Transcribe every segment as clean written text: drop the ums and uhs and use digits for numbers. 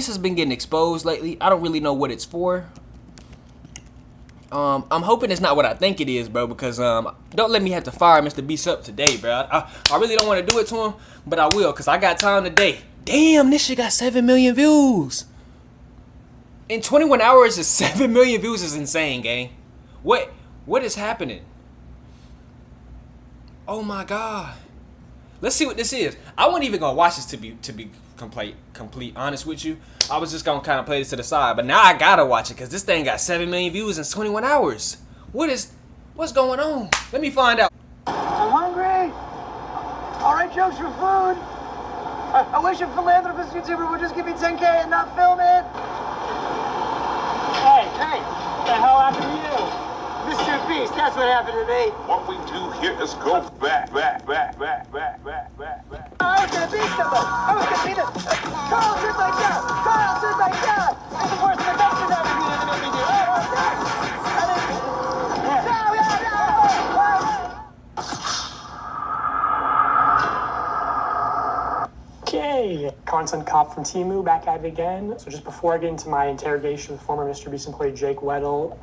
MrBeast has been getting exposed lately. I don't really know what it's for. I'm hoping it's not what I think it is, bro, because don't let me have to fire MrBeast up today, bro. I really don't want to do it to him, but I will, because I got time today. Damn, this shit got 7 million views. In 21 hours, is 7 million views is insane, gang. What is happening? Oh my god. Let's see what this is. I wasn't even gonna watch this to be complete honest with you. I was just gonna kind of play this to the side, but now I gotta watch it because this thing got 7 million views in 21 hours. What's going on? Let me find out. I'm hungry. All right, jokes for food. I wish a philanthropist YouTuber would just give me 10K and not film it. Hey, what the hell happened to you? MrBeast, that's what happened to me. What we do here is go back. I was gonna be somebody. I was gonna be the Carl did my job. Carl did my job. I'm the worst production ever you didn't make me do. Okay, content cop from Temu back at it again. So just before I get into my interrogation with former MrBeast employee Jake Weddle,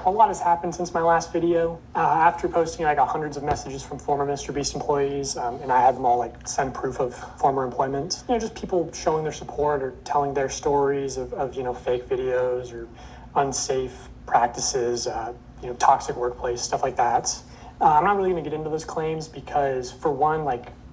a lot has happened since my last video. After posting, I got hundreds of messages from former MrBeast employees, and I had them all send proof of former employment. Just people showing their support or telling their stories of fake videos or unsafe practices, toxic workplace, stuff like that. I'm not really going to get into those claims because, for one,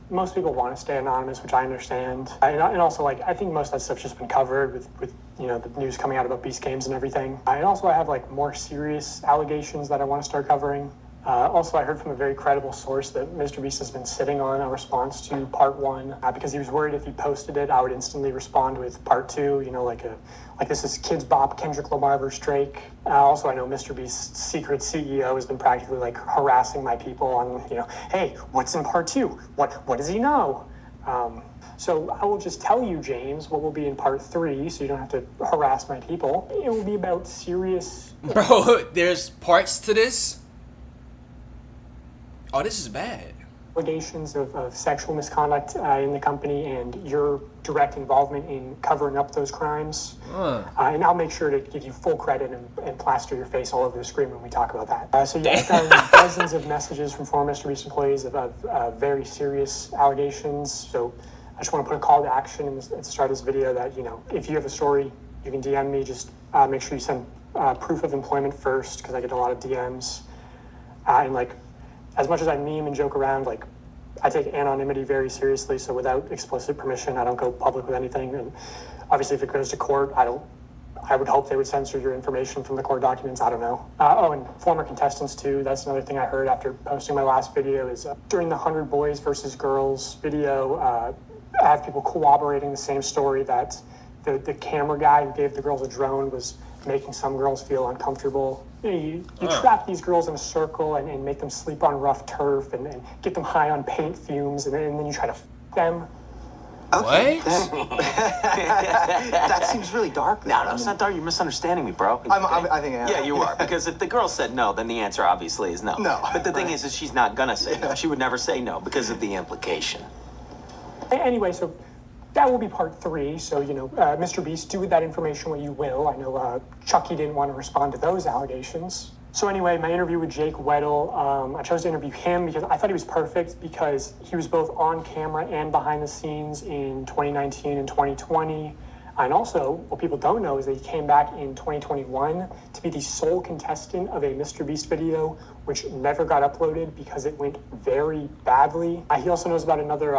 most people want to stay anonymous, which I understand. And also, I think most of that stuff's just been covered with the news coming out about Beast Games and everything. And also, I have, more serious allegations that I want to start covering. Also, I heard from a very credible source that MrBeast has been sitting on a response to part 1 because he was worried if he posted it, I would instantly respond with part 2, like this is Kids Bop, Kendrick Lamar versus Drake. Also, I know MrBeast's secret CEO has been practically harassing my people on, hey, what's in part 2? What does he know? So I will just tell you, James, what will be in part 3, so you don't have to harass my people. It will be about serious... Bro, there's parts to this? Oh, this is bad. Allegations of sexual misconduct in the company and your direct involvement in covering up those crimes. And I'll make sure to give you full credit and plaster your face all over the screen when we talk about that. So yeah, I've gotten dozens of messages from former MrBeast employees of very serious allegations. So I just want to put a call to action at the start of this video that, if you have a story, you can DM me. Just make sure you send proof of employment first, because I get a lot of DMs. And as much as I meme and joke around, I take anonymity very seriously, so without explicit permission, I don't go public with anything. And obviously, if it goes to court, I would hope they would censor your information from the court documents. I don't know. And former contestants, too. That's another thing I heard after posting my last video is during the 100 Boys versus Girls video, I have people corroborating the same story that the camera guy who gave the girls a drone was making some girls feel uncomfortable. You trap these girls in a circle and make them sleep on rough turf and get them high on paint fumes, and then you try to f them. Okay. What? That seems really dark. No, it's not dark. You're misunderstanding me, bro. I think I am. Yeah, you are. Because if the girl said no, then the answer obviously is no. No. But the thing is she's not gonna say no. She would never say no because of the implication. Anyway, so that will be part 3. So, MrBeast, do with that information what you will. I know Chucky didn't want to respond to those allegations. So anyway, my interview with Jake Weddle, I chose to interview him because I thought he was perfect because he was both on camera and behind the scenes in 2019 and 2020. And also, what people don't know is that he came back in 2021 to be the sole contestant of a MrBeast video, which never got uploaded because it went very badly. He also knows about another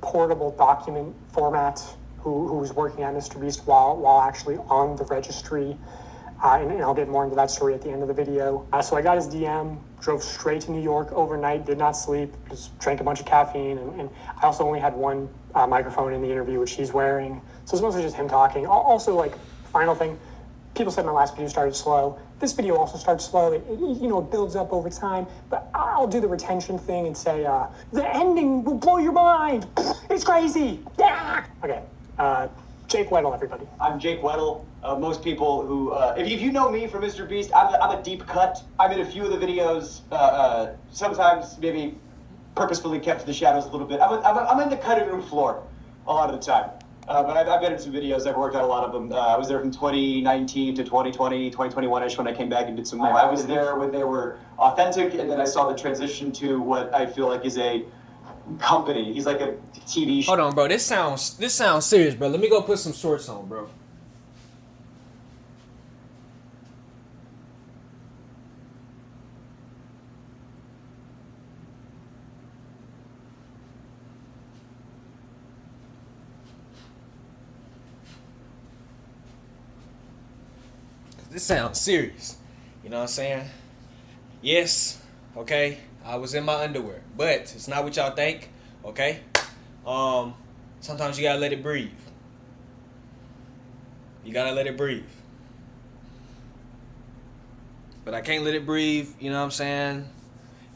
portable document format who was working at MrBeast while actually on the registry. And I'll get more into that story at the end of the video. So I got his DM, drove straight to New York overnight, did not sleep, just drank a bunch of caffeine. And I also only had one microphone in the interview, which he's wearing. So it's mostly just him talking. Also, final thing, people said my last video started slow. This video also starts slow. It builds up over time. But I'll do the retention thing and say, the ending will blow your mind. It's crazy. Yeah. Okay. Jake Weddle, everybody. I'm Jake Weddle. Most people who, if you know me from MrBeast, I'm a deep cut. I'm in a few of the videos, sometimes maybe purposefully kept to the shadows a little bit. I'm in the cutting room floor a lot of the time. But I've been in some videos. I've worked on a lot of them. I was there from 2019 to 2020, 2021-ish when I came back and did some more. I was there when they were authentic, and then I saw the transition to what I feel like is a company. He's like a TV show. Hold on, bro. This sounds serious, bro. Let me go put some shorts on, bro. This sounds serious. You know what I'm saying? Yes, okay, I was in my underwear, but it's not what y'all think, okay? Sometimes you gotta let it breathe. You gotta let it breathe. But I can't let it breathe, you know what I'm saying?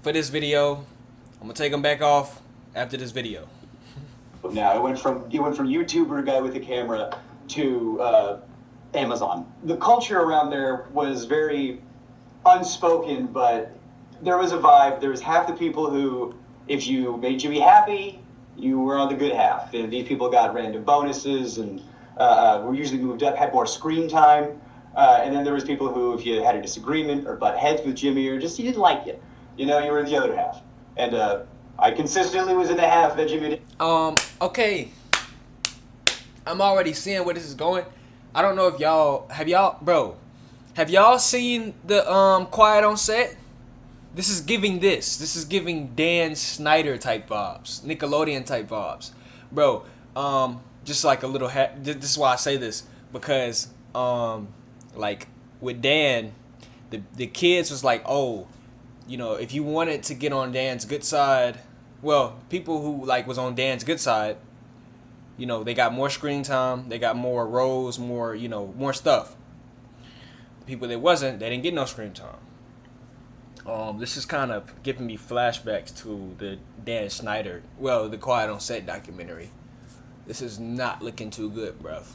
For this video, I'm gonna take them back off after this video. Now it went from YouTuber guy with a camera to Amazon. The culture around there was very unspoken, but there was a vibe. There was half the people who, if you made Jimmy happy, you were on the good half. And these people got random bonuses and were usually moved up, had more screen time. And then there was people who, if you had a disagreement or butt heads with Jimmy or just you didn't like it, you know, you were in the other half. And I consistently was in the half that Jimmy did. Okay. I'm already seeing where this is going. I don't know if y'all have y'all seen the Quiet on Set? This is giving Dan Schneider type vibes, Nickelodeon type vibes, bro. Just like a little this is why I say this, because like with Dan, the kids was like, oh, you know, if you wanted to get on Dan's good side, well, people who like was on Dan's good side, you know, they got more screen time, they got more roles, more, you know, more stuff. The people that wasn't, they didn't get no screen time. This is kind of giving me flashbacks to the Dan Schneider, well, the Quiet on Set documentary. This is not looking too good, bruv.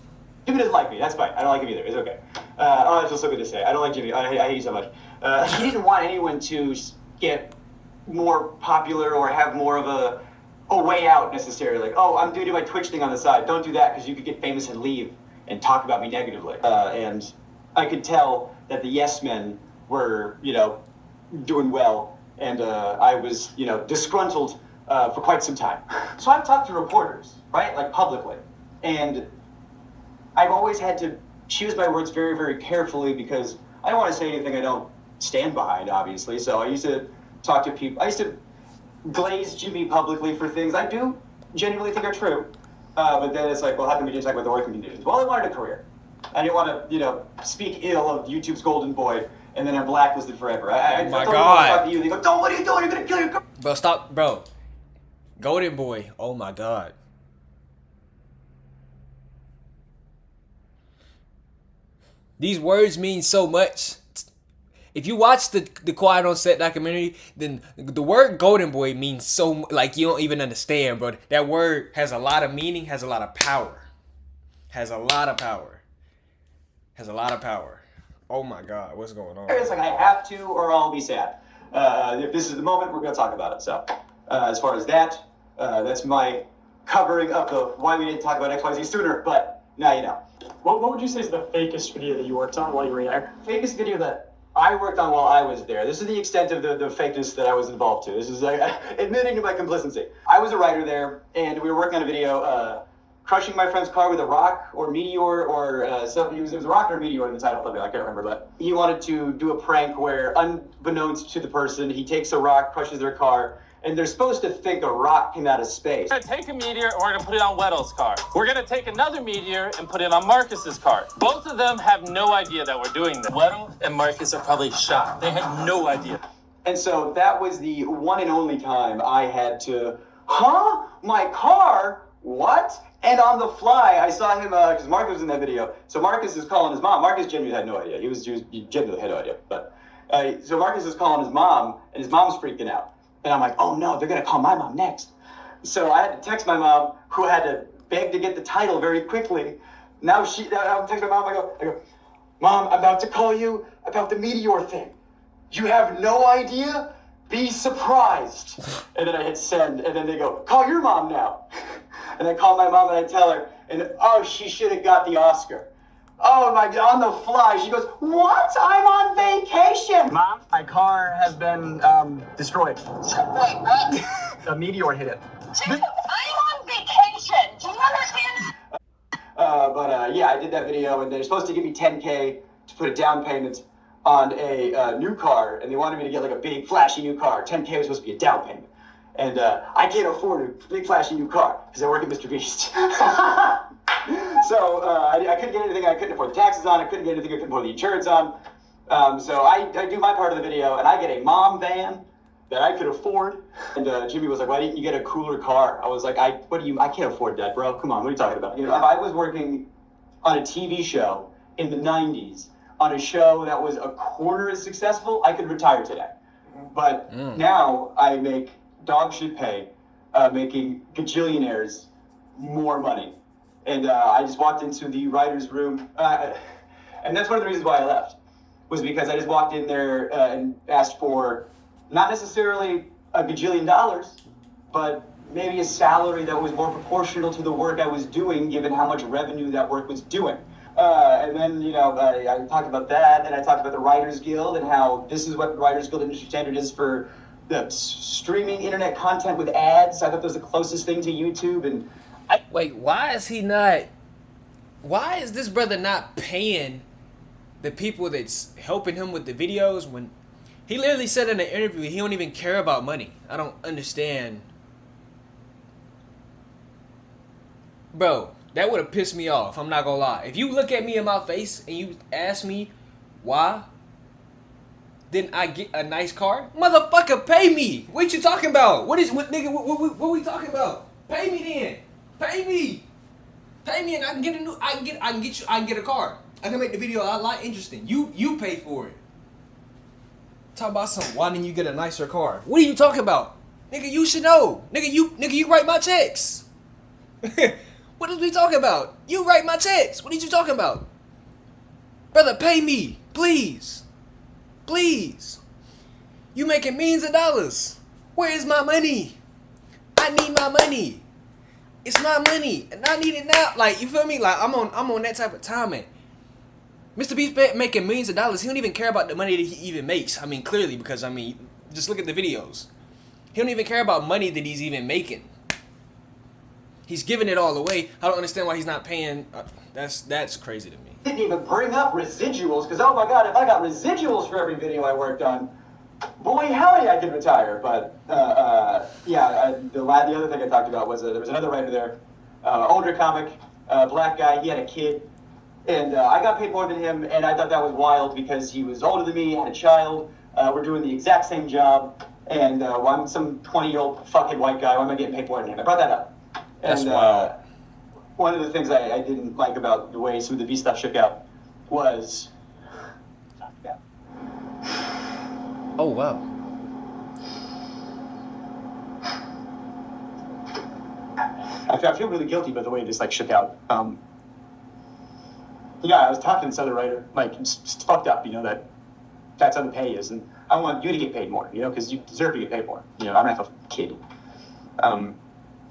Jimmy doesn't like me. That's fine. I don't like him either. It's okay. Oh, that feels so good to say. I don't like Jimmy. I hate you so much. He didn't want anyone to get more popular or have more of a way out necessarily. Like, oh, I'm doing my Twitch thing on the side. Don't do that because you could get famous and leave and talk about me negatively. And I could tell that the yes men were, you know, doing well, and I was, you know, disgruntled for quite some time. So I've talked to reporters, right, like publicly, and I've always had to choose my words very, very carefully because I don't want to say anything I don't stand behind, obviously. So I used to talk to people. I used to glaze Jimmy publicly for things I do genuinely think are true, but then it's like, well, how can we just talk about the working conditions? Well, I wanted a career. I didn't want to, you know, speak ill of YouTube's golden boy. And then I'm blacklisted forever. I my God. To you. They go, "Don't! What are you doing? You're gonna kill your girl." Bro, stop, bro. Golden boy. Oh my God. These words mean so much. If you watch the Quiet on Set documentary, then the word golden boy means so, like, you don't even understand, bro. That word has a lot of meaning, has a lot of power. Has a lot of power. Has a lot of power. Oh my God, what's going on? It's like I have to, or I'll be sad. If this is the moment, we're going to talk about it. So, as far as that, that's my covering up of why we didn't talk about XYZ sooner. But now you know. What would you say is the fakest video that you worked on while you were there? Fakest video that I worked on while I was there. This is the extent of the fakeness that I was involved to. This is admitting to my complicity. I was a writer there, and we were working on a video. Crushing my friend's car with a rock or meteor or something. It was a rock or a meteor in the title of it. I can't remember, but he wanted to do a prank where, unbeknownst to the person, he takes a rock, crushes their car, and they're supposed to think a rock came out of space. We're gonna take a meteor and we're gonna put it on Weddle's car. We're gonna take another meteor and put it on Marcus's car. Both of them have no idea that we're doing this. Weddle and Marcus are probably shocked. They had no idea. And so that was the one and only time I had to, my car? What? And on the fly, I saw him, because Marcus was in that video. So Marcus is calling his mom. Marcus genuinely had no idea. He genuinely had no idea. But so Marcus is calling his mom, and his mom's freaking out. And I'm like, oh no, they're going to call my mom next. So I had to text my mom, who had to beg to get the title very quickly. Now I'm texting my mom, I go, Mom, I'm about to call you about the meteor thing. You have no idea? Be surprised. And then I hit send, and then they go, call your mom now. And And I call my mom and I tell her, and oh, she should have got the Oscar. Oh my God, on the fly, she goes, what? I'm on vacation. Mom, my car has been destroyed. Wait, what? A meteor hit it. Jacob, I'm on vacation. Do you understand? Yeah, I did that video, and they're supposed to give me $10K to put a down payment on a new car, and they wanted me to get like a big, flashy new car. $10K was supposed to be a down payment. And I can't afford a big, flashy new car because I work at MrBeast. So I couldn't get anything I couldn't afford the taxes on. I couldn't get anything I couldn't afford the insurance on. So I do my part of the video, and I get a mom van that I could afford. And Jimmy was like, why didn't you get a cooler car? I was like, I can't afford that, bro. Come on, what are you talking about? You know, if I was working on a TV show in the 90s, on a show that was a quarter as successful, I could retire today. But now I make dog shit pay, making gajillionaires more money. And I just walked into the writer's room, and that's one of the reasons why I left, was because I just walked in there and asked for not necessarily a gajillion dollars, but maybe a salary that was more proportional to the work I was doing, given how much revenue that work was doing. And then, you know, I talked about that, and I talked about the Writers Guild and how this is what the Writers Guild industry standard is for the streaming internet content with ads. I thought that was the closest thing to YouTube. And Wait, why is this brother not paying the people that's helping him with the videos when he literally said in an interview he don't even care about money? I don't understand. Bro, that would have pissed me off, I'm not gonna lie. If you look at me in my face and you ask me why didn't I get a nice car? Motherfucker, pay me. What you talking about? What we talking about? Pay me then. Pay me. Pay me and I can get a new I can get a car. I can make the video a lot interesting. You pay for it. Talk about something. Why didn't you get a nicer car? What are you talking about? Nigga, you should know. Nigga, you write my checks. What is we talking about? You write my checks. What are you talking about? Brother, pay me. Please. Please. You making millions of dollars. Where is my money? I need my money. It's my money, and I need it now. Like, you feel me? Like, I'm on that type of timing. MrBeast making millions of dollars. He don't even care about the money that he even makes. I mean, clearly, because, I mean, just look at the videos. He don't even care about money that he's even making. He's giving it all away. I don't understand why he's not paying. That's crazy to me. didn't even bring up residuals, because oh my God, if I got residuals for every video I worked on, boy howdy, I could retire. But yeah, the other thing I talked about was there was another writer there, older comic, black guy. He had a kid, and I got paid more than him, and I thought that was wild because he was older than me, had a child. We're doing the exact same job, and I'm some 20-year-old fucking white guy. Why am I getting paid more than him? I brought that up. That's wild. One of the things I didn't like about the way some of the Beast stuff shook out was... Oh, wow. I feel really guilty about the way this shook out. Yeah, I was talking to this other writer, it's fucked up, that's how the pay is, and I want you to get paid more, because you deserve to get paid more. I don't have a kid.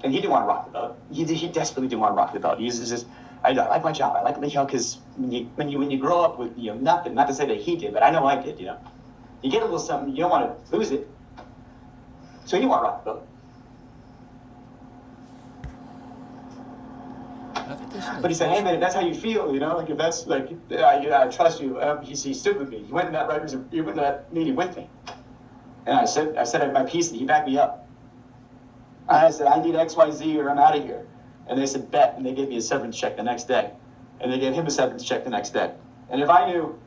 And he didn't want to rock the boat. He desperately didn't want to rock the boat. He's just, I like my job. I like, because when you grow up with nothing, not to say that he did, but I know I did. You get a little something, you don't want to lose it. So he didn't want to rock the boat. But he said, hey man, if that's how you feel, if that's I trust you. He stood with me. He went in that meeting with me, and I said my piece, and he backed me up. I said, I need XYZ or I'm out of here. And they said, bet. And they gave me a severance check the next day. And they gave him a severance check the next day. And if I knew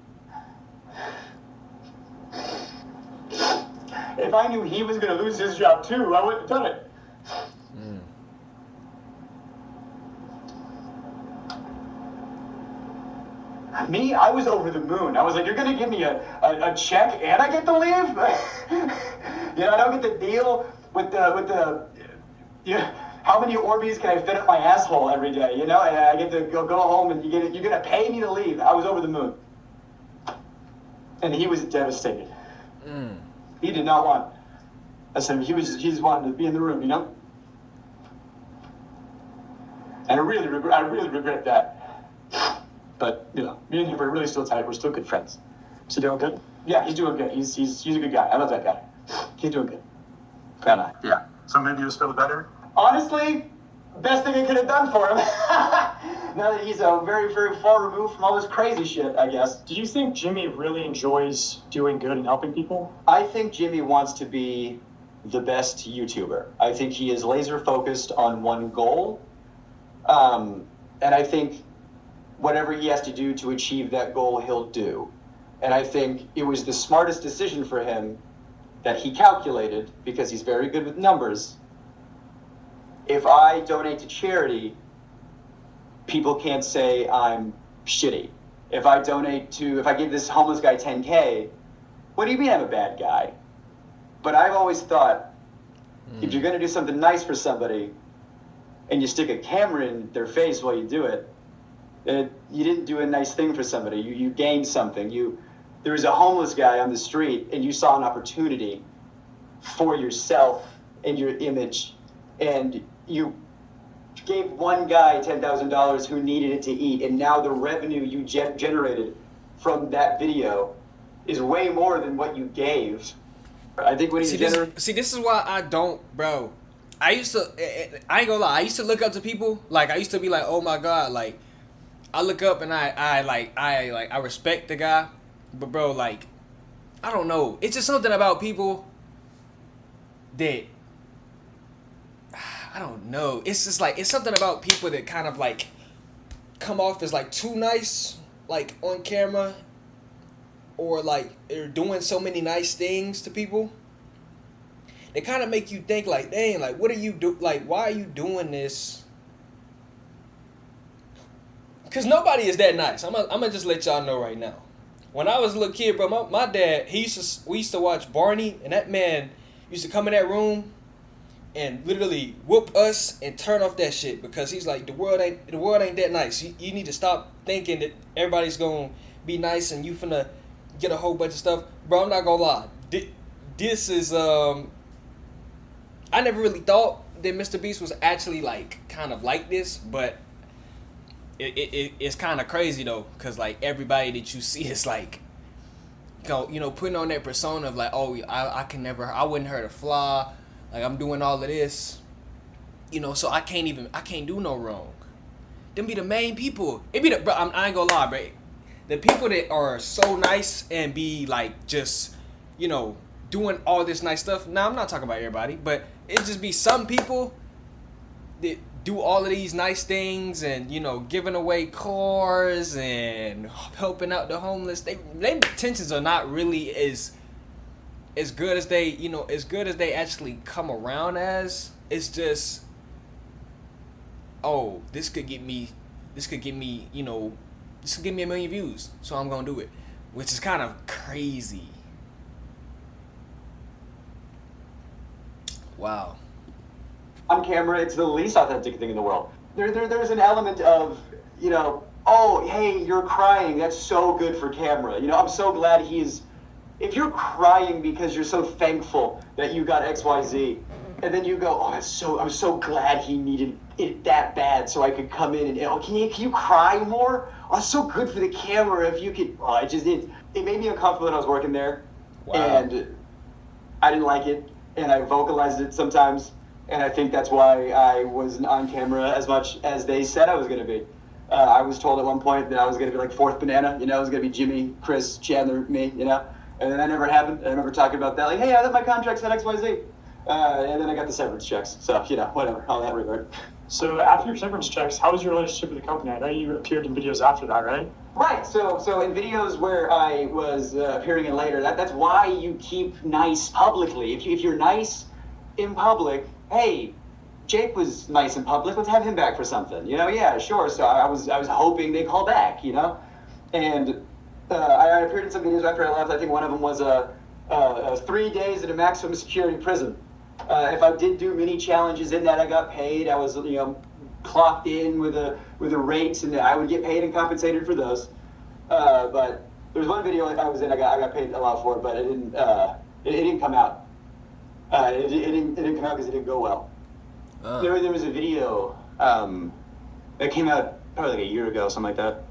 he was going to lose his job too, I wouldn't have done it. Me, I was over the moon. I was like, you're going to give me a check and I get to leave? I don't get to deal with the how many Orbeez can I fit up my asshole every day, and I get to go home and you're going to pay me to leave. I was over the moon. And he was devastated. He did not want, he just wanted to be in the room, And I really regret that. But, you know, me and him are really still tight. We're still good friends. Is he doing good? Yeah, he's doing good. He's a good guy. I love that guy. He's doing good. Glad I. Yeah. So maybe you'll feel better? Honestly, best thing I could have done for him. Now that he's very, very far removed from all this crazy shit, I guess. Do you think Jimmy really enjoys doing good and helping people? I think Jimmy wants to be the best YouTuber. I think he is laser focused on one goal. And I think whatever he has to do to achieve that goal, he'll do. And I think it was the smartest decision for him that he calculated, because he's very good with numbers. If I donate to charity, people can't say I'm shitty. If I give this homeless guy 10K, what do you mean I'm a bad guy? But I've always thought, if you're gonna do something nice for somebody, and you stick a camera in their face while you do it, you didn't do a nice thing for somebody. You gained something. There was a homeless guy on the street, and you saw an opportunity for yourself and your image, and you gave one guy $10,000 who needed it to eat, and now the revenue you generated from that video is way more than what you gave. I think when he's this is why I don't, bro. I ain't gonna lie, I used to look up to people. Like, I used to be like, oh my God, like, I look up and I respect the guy. But bro, like, I don't know. It's just something about people that, I don't know. It's just like, it's something about people that kind of like come off as like too nice, like on camera, or like they're doing so many nice things to people. They kind of make you think like, dang, like, what are you do? Like, why are you doing this? Because nobody is that nice. I'm gonna just let y'all know right now. When I was a little kid, bro, my dad, we used to watch Barney, and that man used to come in that room and literally whoop us and turn off that shit, because he's like, the world ain't that nice. You need to stop thinking that everybody's gonna be nice and you finna get a whole bunch of stuff. Bro, I'm not gonna lie. This is I never really thought that MrBeast was actually like kind of like this, but it's kind of crazy though, because like everybody that you see is like, you know, putting on that persona of like, oh, I wouldn't hurt a fly, like I'm doing all of this, you know, so I can't do no wrong. Them be the main people. It be bro, I ain't gonna lie, bro. The people that are so nice and be like just, you know, doing all this nice stuff. Now, I'm not talking about everybody, but it just be some people that do all of these nice things and, you know, giving away cars and helping out the homeless. Their intentions are not really as good as they, you know, as good as they actually come around as. It's just, oh, this could get me, you know, this could give me 1 million views, so I'm gonna do it, which is kind of crazy. Wow. On camera, it's the least authentic thing in the world. There's an element of, you know, oh, hey, you're crying. That's so good for camera. You know, I'm so glad if you're crying because you're so thankful that you got XYZ, and then you go, oh, I'm so glad he needed it that bad so I could come in and, oh, can you cry more? Oh, it's so good for the camera if you could. Oh, it made me uncomfortable when I was working there. Wow. And I didn't like it, and I vocalized it sometimes, and I think that's why I wasn't on camera as much as they said I was going to be. I was told at one point that I was going to be like fourth banana, you know, it was going to be Jimmy, Chris, Chandler, me, you know, and then that never happened. I remember talking about that, like, hey, I thought my contract said XYZ. And then I got the severance checks, so, you know, whatever, all that regard. So after your severance checks, how was your relationship with the company? I know you appeared in videos after that, right? Right, so in videos where I was appearing in later, that's why you keep nice publicly. If you're nice in public, hey, Jake was nice in public, let's have him back for something, you know, yeah, sure. So I was hoping they'd call back, you know, and I appeared in some videos after I left. I think one of them was 3 days at a maximum security prison. If I did do mini challenges in that, I got paid. I was, you know, clocked in with a rate, and I would get paid and compensated for those. But there was one video I was in. I got paid a lot for it, but it didn't come out. It didn't come out because it didn't go well. There was a video It came out probably like a year ago, something like that.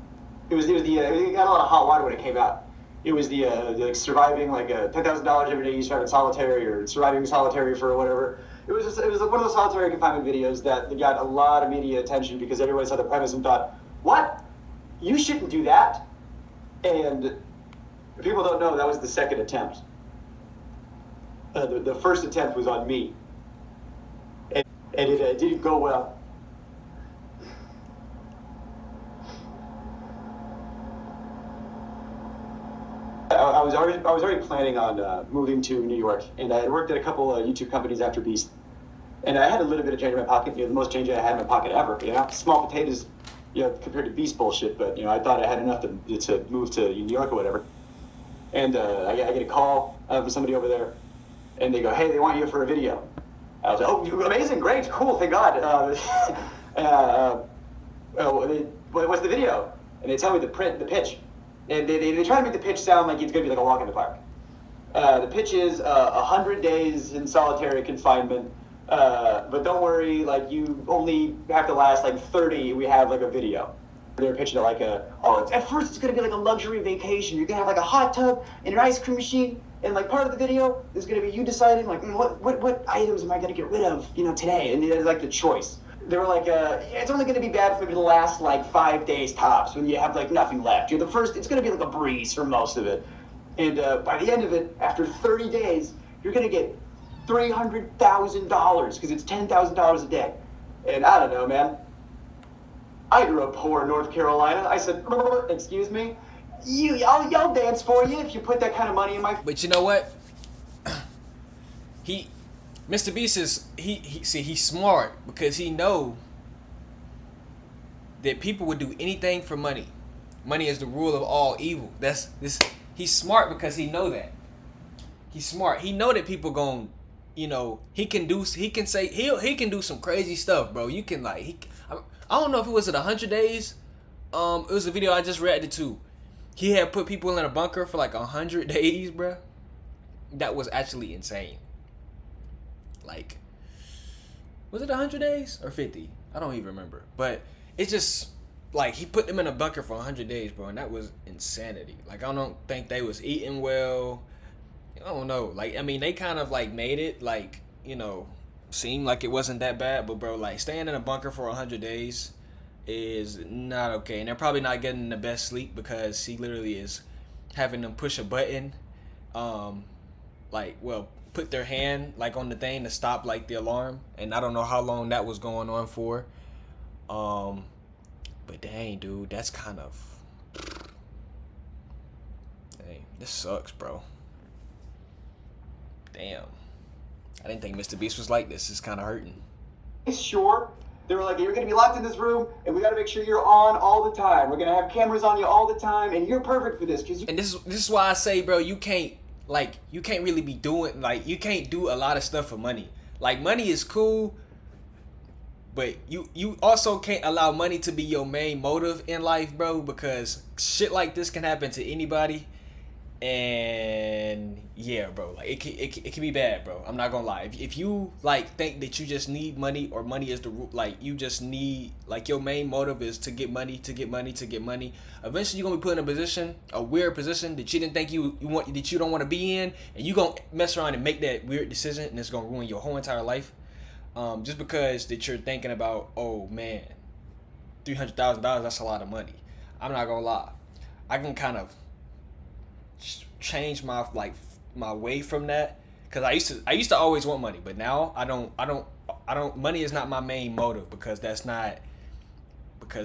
It got a lot of hot water when it came out. It was the like surviving like $10,000 every day you start in solitary or surviving solitary for whatever. It was one of those solitary confinement videos that got a lot of media attention because everyone saw the premise and thought, what? You shouldn't do that. And people don't know that was the second attempt. The first attempt was on me, and it didn't go well. I was already planning on moving to New York, and I had worked at a couple of YouTube companies after Beast, and I had a little bit of change in my pocket. The most change I had in my pocket ever. Small potatoes, compared to Beast bullshit. But I thought I had enough to move to New York or whatever. And I get a call from somebody over there, and they go, "Hey, they want you for a video." I was like, "Oh, amazing, great, cool, thank God." What's the video? And they tell me the pitch. And they try to make the pitch sound like it's going to be like a walk in the park. The pitch is 100 days in solitary confinement, but don't worry, like you only have to last like 30. We have like a video. They're pitching it like at first it's going to be like a luxury vacation. You're going to have like a hot tub and an ice cream machine, and like part of the video is going to be you deciding like what items am I going to get rid of today, and it's like the choice. They were like, it's only going to be bad for the last like 5 days tops when you have like nothing left. It's going to be like a breeze for most of it. And by the end of it, after 30 days, you're going to get $300,000 because it's $10,000 a day. And I don't know, man. I grew up poor in North Carolina. I said, excuse me? I'll dance for you if you put that kind of money in my... But you know what? MrBeast is he's smart because he know that people would do anything for money. Money is the rule of all evil. He's smart because he know that. He's smart. He know that people gon' he can do some crazy stuff, bro. You can I don't know if it was 100 days. It was a video I just reacted to. He had put people in a bunker for like 100 days, bro. That was actually insane. Like, was it 100 days or 50? I don't even remember. But it's just like he put them in a bunker for 100 days, bro, and that was insanity. Like, I don't think they was eating well. I don't know. Like, I mean, they kind of like made it like seem like it wasn't that bad, but bro, like staying in a bunker for 100 days is not okay, and they're probably not getting the best sleep because he literally is having them push a button, put their hand like on the thing to stop like the alarm, and I don't know how long that was going on for. But dang, dude, that's kind of this sucks, bro. Damn, I didn't think MrBeast was like this. It's kind of hurting. Sure. They were like, you're going to be locked in this room, and we got to make sure you're on all the time. We're going to have cameras on you all the time, and you're perfect for this. And this is why I say, bro, you can't really be doing, like, you can't do a lot of stuff for money. Like, money is cool, but you also can't allow money to be your main motive in life, bro, because shit like this can happen to anybody. And yeah, bro, like it can be bad, bro. I'm not gonna lie. If you like think that you just need money, or money is the like you just need, like your main motive is to get money, eventually you're gonna be put in a position, a weird position that you didn't think you don't want to be in, and you gonna mess around and make that weird decision, and it's gonna ruin your whole entire life. Just because that you're thinking about, oh man, $300,000, that's a lot of money. I'm not gonna lie. I can kind of change my way from that, because I used to always want money, but now I don't money is not my main motive, because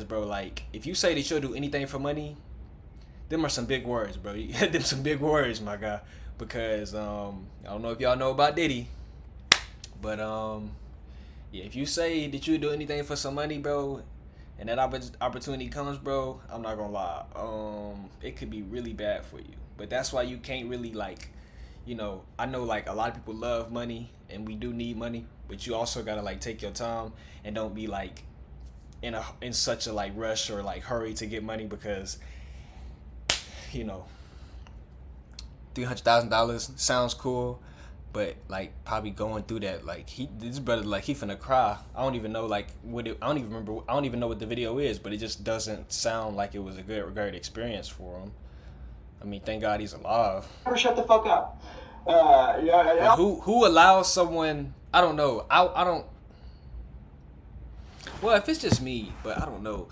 bro, like if you say that you'll do anything for money, them are some big words, bro. Them some big words, my guy, because I don't know if y'all know about Diddy, but yeah, if you say that you'll do anything for some money, bro, and that opportunity comes, bro, I'm not gonna lie, it could be really bad for you. But that's why you can't really I know like a lot of people love money, and we do need money, but you also gotta like take your time and don't be like in such a like rush or like hurry to get money, because $300,000 sounds cool, but like probably going through that, like this brother, like he finna cry. I don't even know like I don't even remember. I don't even know what the video is, but it just doesn't sound like it was a great experience for him. I mean, thank God he's alive. Never shut the fuck up. But who allows someone? I don't know. I don't. Well, if it's just me, but I don't know.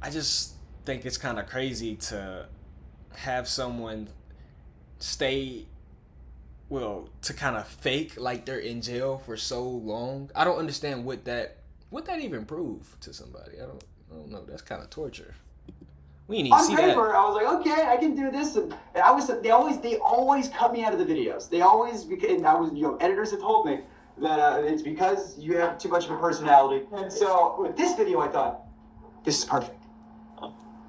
I just think it's kind of crazy to have someone stay, well, to kind of fake like they're in jail for so long. I don't understand what that even prove to somebody. I don't know. That's kind of torture. We didn't even On see paper, that. I was like, okay, I can do this, and they always cut me out of the videos. They always, and I was, editors have told me that it's because you have too much of a personality. And so with this video, I thought, this is perfect.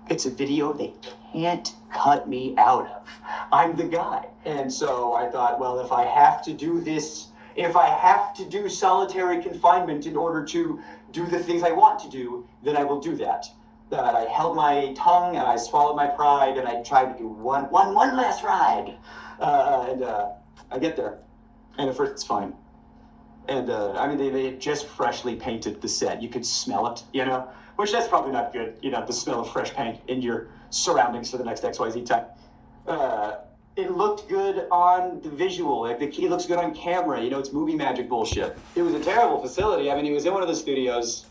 It's a video they can't cut me out of. I'm the guy. And so I thought, well, if I have to do this, if I have to do solitary confinement in order to do the things I want to do, then I will do that. That I held my tongue and I swallowed my pride and I tried to do one last ride. I get there. And at first it's fine. And I mean, they had just freshly painted the set. You could smell it, which that's probably not good, the smell of fresh paint in your surroundings for the next XYZ time. It looked good on the visual. Like the key looks good on camera. It's movie magic bullshit. It was a terrible facility. I mean, it was in one of the studios.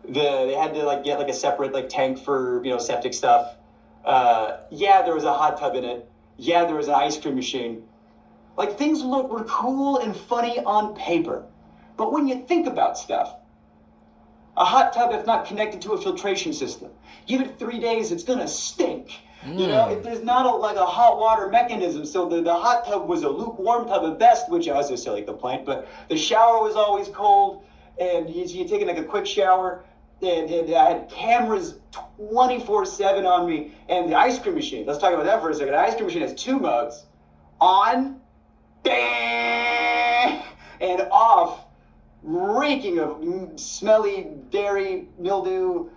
They had to get a separate tank for septic stuff. Yeah, there was a hot tub in it. Yeah, there was an ice cream machine. Things were cool and funny on paper, but when you think about stuff, a hot tub if not connected to a filtration system, give it 3 days, it's gonna stink. If there's not a hot water mechanism, so the hot tub was a lukewarm tub at best, which was a silly complaint, but the shower was always cold, and you're taking a quick shower. And I had cameras 24/7 on me, and the ice cream machine. Let's talk about that for a second. The ice cream machine has 2 modes: on, and off, reeking of smelly dairy mildew.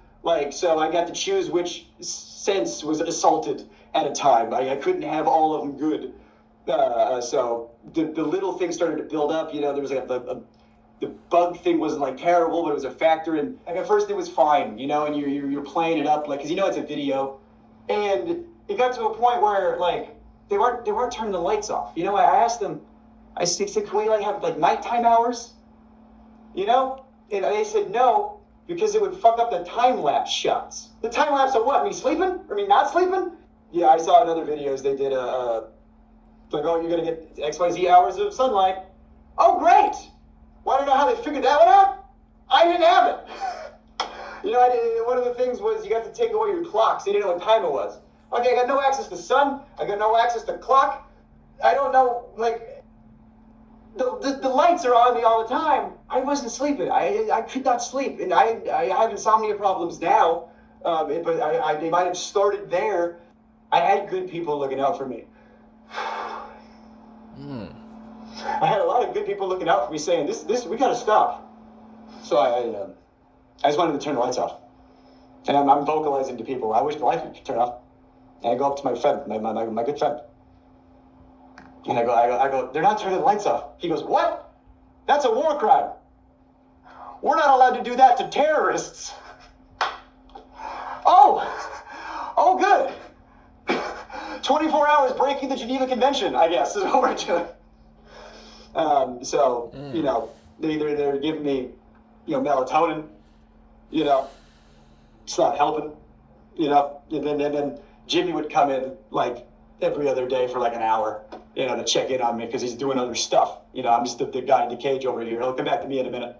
So I got to choose which sense was assaulted at a time. I couldn't have all of them good. So the little things started to build up. There was the bug thing wasn't terrible, but it was a factor. And at first it was fine, and you're playing it up because it's a video. And it got to a point where they weren't turning the lights off. I asked them, I said, can we have nighttime hours? And they said no, because it would fuck up the time lapse shots. The time lapse of what? Me sleeping? Or me not sleeping? Yeah, I saw in other videos they did oh, you're gonna get XYZ hours of sunlight. Oh, great! Want to know how they figured that one out? I didn't have it. One of the things was you got to take away your clock, so you didn't know what time it was. Okay, I got no access to sun. I got no access to clock. I don't know, the lights are on me all the time. I wasn't sleeping. I could not sleep, and I have insomnia problems now. But they might have started there. I had good people looking out for me. I had a lot of good people looking out for me saying, this, we gotta stop. So I just wanted to turn the lights off. And I'm vocalizing to people, I wish the lights would turn off. And I go up to my friend, my good friend. And I go, they're not turning the lights off. He goes, what? That's a war crime. We're not allowed to do that to terrorists. Oh, good. 24 hours breaking the Geneva Convention, I guess, is what we're doing. They're giving me, melatonin, it's not helping, and then Jimmy would come in every other day for an hour, to check in on me because he's doing other stuff. I'm just the guy in the cage over here. He'll come back to me in a minute.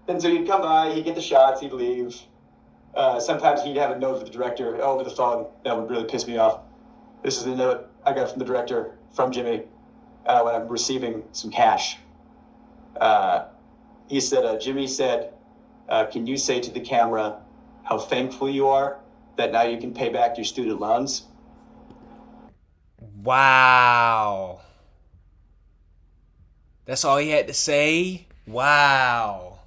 And so he'd come by, he'd get the shots, he'd leave. Sometimes he'd have a note with the director over the phone. That would really piss me off. This is the note I got from the director, from Jimmy, when I'm receiving some cash. He said, Jimmy said, can you say to the camera how thankful you are that now you can pay back your student loans? Wow. That's all he had to say? Wow.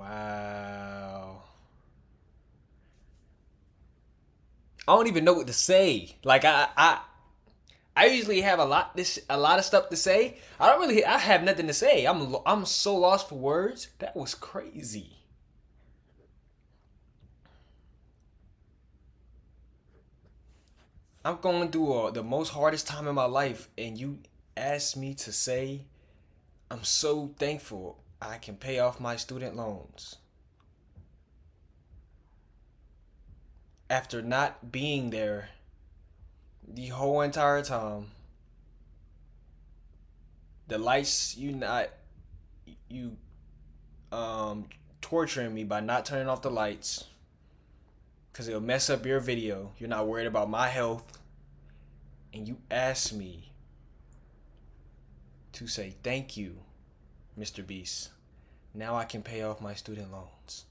Wow. I don't even know what to say. Like I usually have a lot of stuff to say. I have nothing to say. I'm so lost for words. That was crazy. I'm going through the most hardest time in my life, and you asked me to say I'm so thankful I can pay off my student loans. After not being there the whole entire time, the lights, you torturing me by not turning off the lights because it'll mess up your video. You're not worried about my health, and you asked me to say thank you, Mr. Beast. Now I can pay off my student loans.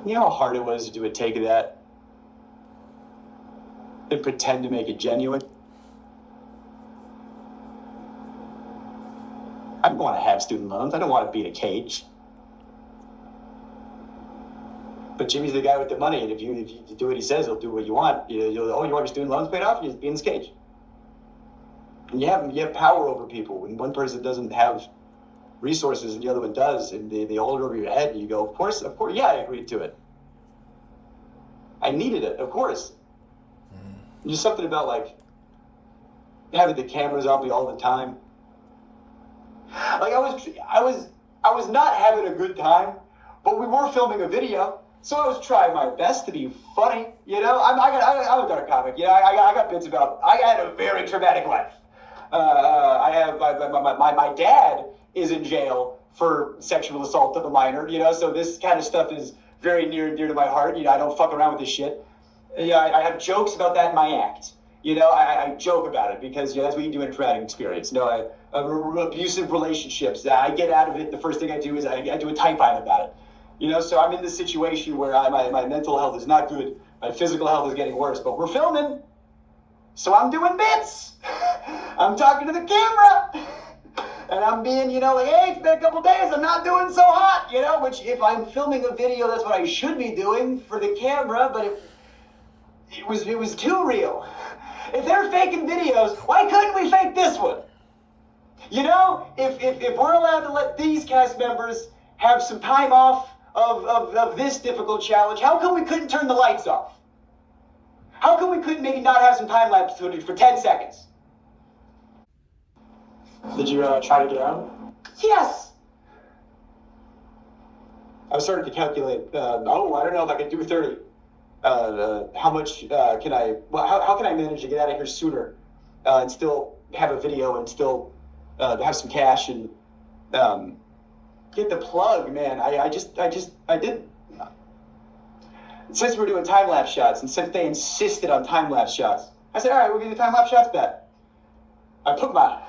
You know how hard it was to do a take of that and pretend to make it genuine? I don't want to have student loans. I don't want to be in a cage. But Jimmy's the guy with the money, and if you do what he says, he'll do what you want. You want your student loans paid off? You just be in this cage. And you have power over people. When one person doesn't have resources and the other one does, and they hold it over your head, and you go, of course, yeah, I agreed to it. I needed it, of course. Just something about like having the cameras on me all the time. Like I was not having a good time, but we were filming a video, so I was trying my best to be funny. You know, I'm a dark comic. You know, I got bits about. I had a very traumatic life. I have my dad is in jail for sexual assault of a minor. You know, so this kind of stuff is very near and dear to my heart. You know, I don't fuck around with this shit. Yeah, I have jokes about that in my act. You know, I joke about it because that's what you do in a traumatic experience. You know, abusive relationships. I get out of it. The first thing I do is I do a type-line about it. You know, so I'm in this situation where my mental health is not good. My physical health is getting worse, but we're filming. So I'm doing bits. I'm talking to the camera. And I'm being, you know, like, hey, it's been a couple days. I'm not doing so hot, you know, which if I'm filming a video, that's what I should be doing for the camera, but it was too real. If they're faking videos, why couldn't we fake this one? You know, if we're allowed to let these cast members have some time off of this difficult challenge, how come we couldn't turn the lights off? How come we couldn't maybe not have some time-lapse footage for 10 seconds? Did you try to get out? Yes! I was starting to calculate, I don't know if I can do 30. How much can I, well, how can I manage to get out of here sooner and still have a video and still have some cash and get the plug, man. I did. Since we were doing time-lapse shots and since they insisted on time-lapse shots, I said, all right, we'll give you time-lapse shots back. I put my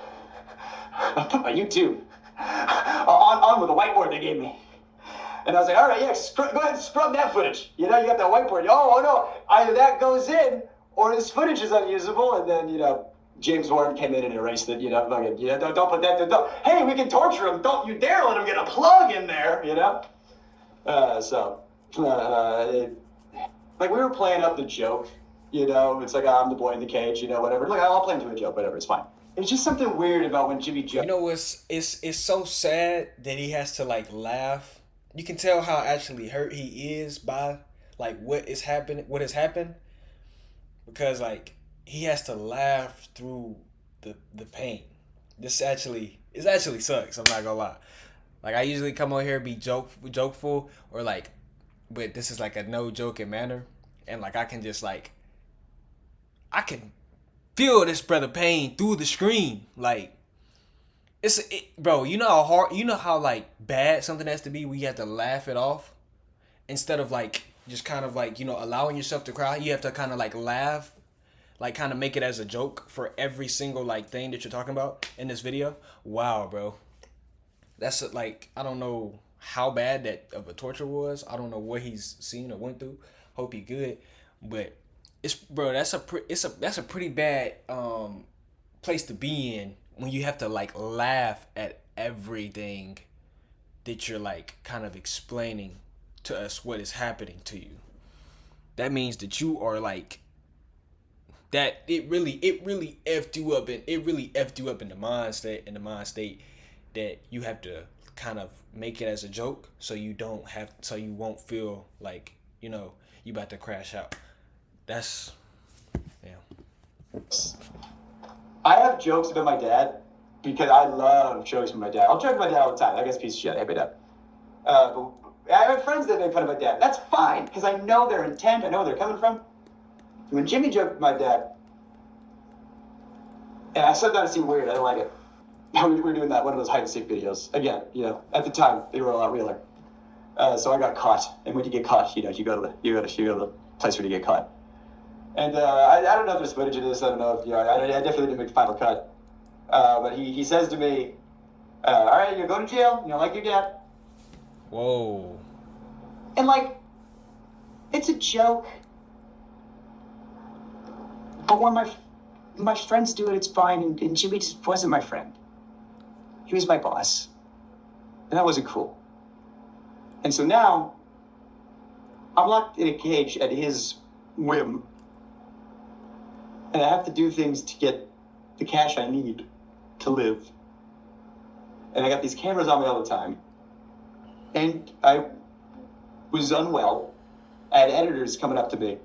YouTube on with the whiteboard they gave me. And I was like, all right, yeah, go ahead and scrub that footage. You know, you got that whiteboard. Oh no, either that goes in or this footage is unusable. And then, you know, James Warren came in and erased it. You know, don't put that. Hey, we can torture him. Don't you dare let him get a plug in there. You know. Like we were playing up the joke. You know, it's like I'm the boy in the cage. You know, whatever. Look, I'll play into a joke. Whatever, it's fine. It's just something weird about when Jimmy jokes. You know, it's so sad that he has to like laugh. You can tell how actually hurt he is by like what has happened, because like he has to laugh through the pain. It actually sucks. I'm not gonna lie. Like I usually come on here and be jokeful or like, but this is like a no joking manner, and like I can just like I can feel this brother pain through the screen. Like bro, you know how hard, you know how like bad something has to be where you have to laugh it off instead of like just kind of like, you know, allowing yourself to cry. You have to kind of like laugh, like kind of make it as a joke for every single like thing that you're talking about in this video. Wow, bro. That's like, I don't know how bad that of a torture was. I don't know what he's seen or went through. Hope he good, but that's a pretty bad place to be in when you have to like laugh at everything that you're like kind of explaining to us what is happening to you. That means that you are like that. It really effed you up, and it really effed you up in the mind state that you have to kind of make it as a joke, so you won't feel like, you know, you about to crash out. That's, yeah. I have jokes about my dad because I love jokes with my dad. I'll joke with my dad all the time. That guy's a piece of shit. I hate my dad. But I have friends that make fun of my dad. That's fine, because I know their intent. I know where they're coming from. When Jimmy joked with my dad, and I said that to seem weird. I didn't like it. We were doing that, one of those hide and seek videos. Again, you know, at the time they were a lot realer. So I got caught, and when you get caught, you know, you go to the place where you get caught. And I don't know if there's footage of this. I don't know if, you know, I definitely didn't make the final cut. But he says to me, "All right, you're going to jail. You know, like your dad." Whoa. And like, it's a joke. But when my friends do it, it's fine. And Jimmy just wasn't my friend. He was my boss. And that wasn't cool. And so now, I'm locked in a cage at his whim. And I have to do things to get the cash I need to live. And I got these cameras on me all the time. And I was unwell. I had editors coming up to me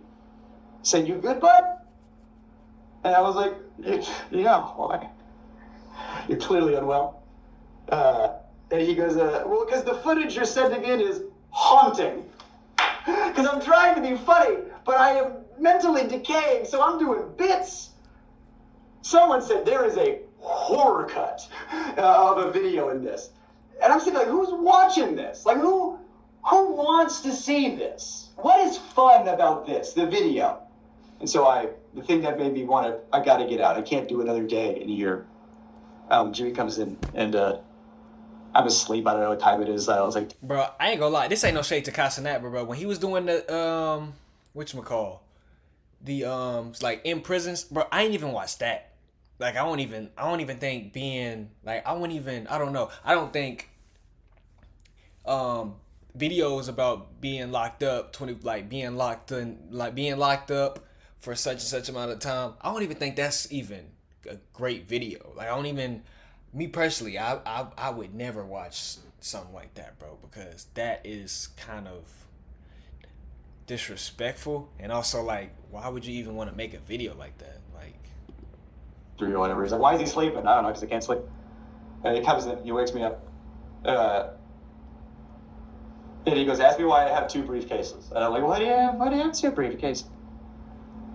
saying, "You good, bud?" And I was like, "Yeah, why? You're clearly unwell." And he goes, "Well, because the footage you're sending in is haunting. Because I'm trying to be funny, but I am mentally decaying, so I'm doing bits." Someone said there is a horror cut of a video in this. And I'm saying, like, who's watching this? Like, who wants to see this? What is fun about this, the video? And so the thing that made me want to, I got to get out. I can't do another day in a year. Jimmy comes in, and I'm asleep. I don't know what time it is. I was like, bro, I ain't gonna lie. This ain't no shade to Casanat, bro. When he was doing the whatchamacall, the like in prisons, bro, I ain't even watched that. Like, I don't even think being like, I don't know. I don't think videos about being locked up, being locked up for such and such amount of time, I don't even think that's even a great video. Like, me personally, I would never watch something like that, bro, because that is kind of disrespectful, and also, like, why would you even want to make a video like that? Like, 3 or whatever. He's like, "Why is he sleeping?" I don't know, because I can't sleep. And he comes in, he wakes me up. And he goes, "Ask me why I have 2 briefcases." And I'm like, why do you have 2 briefcases?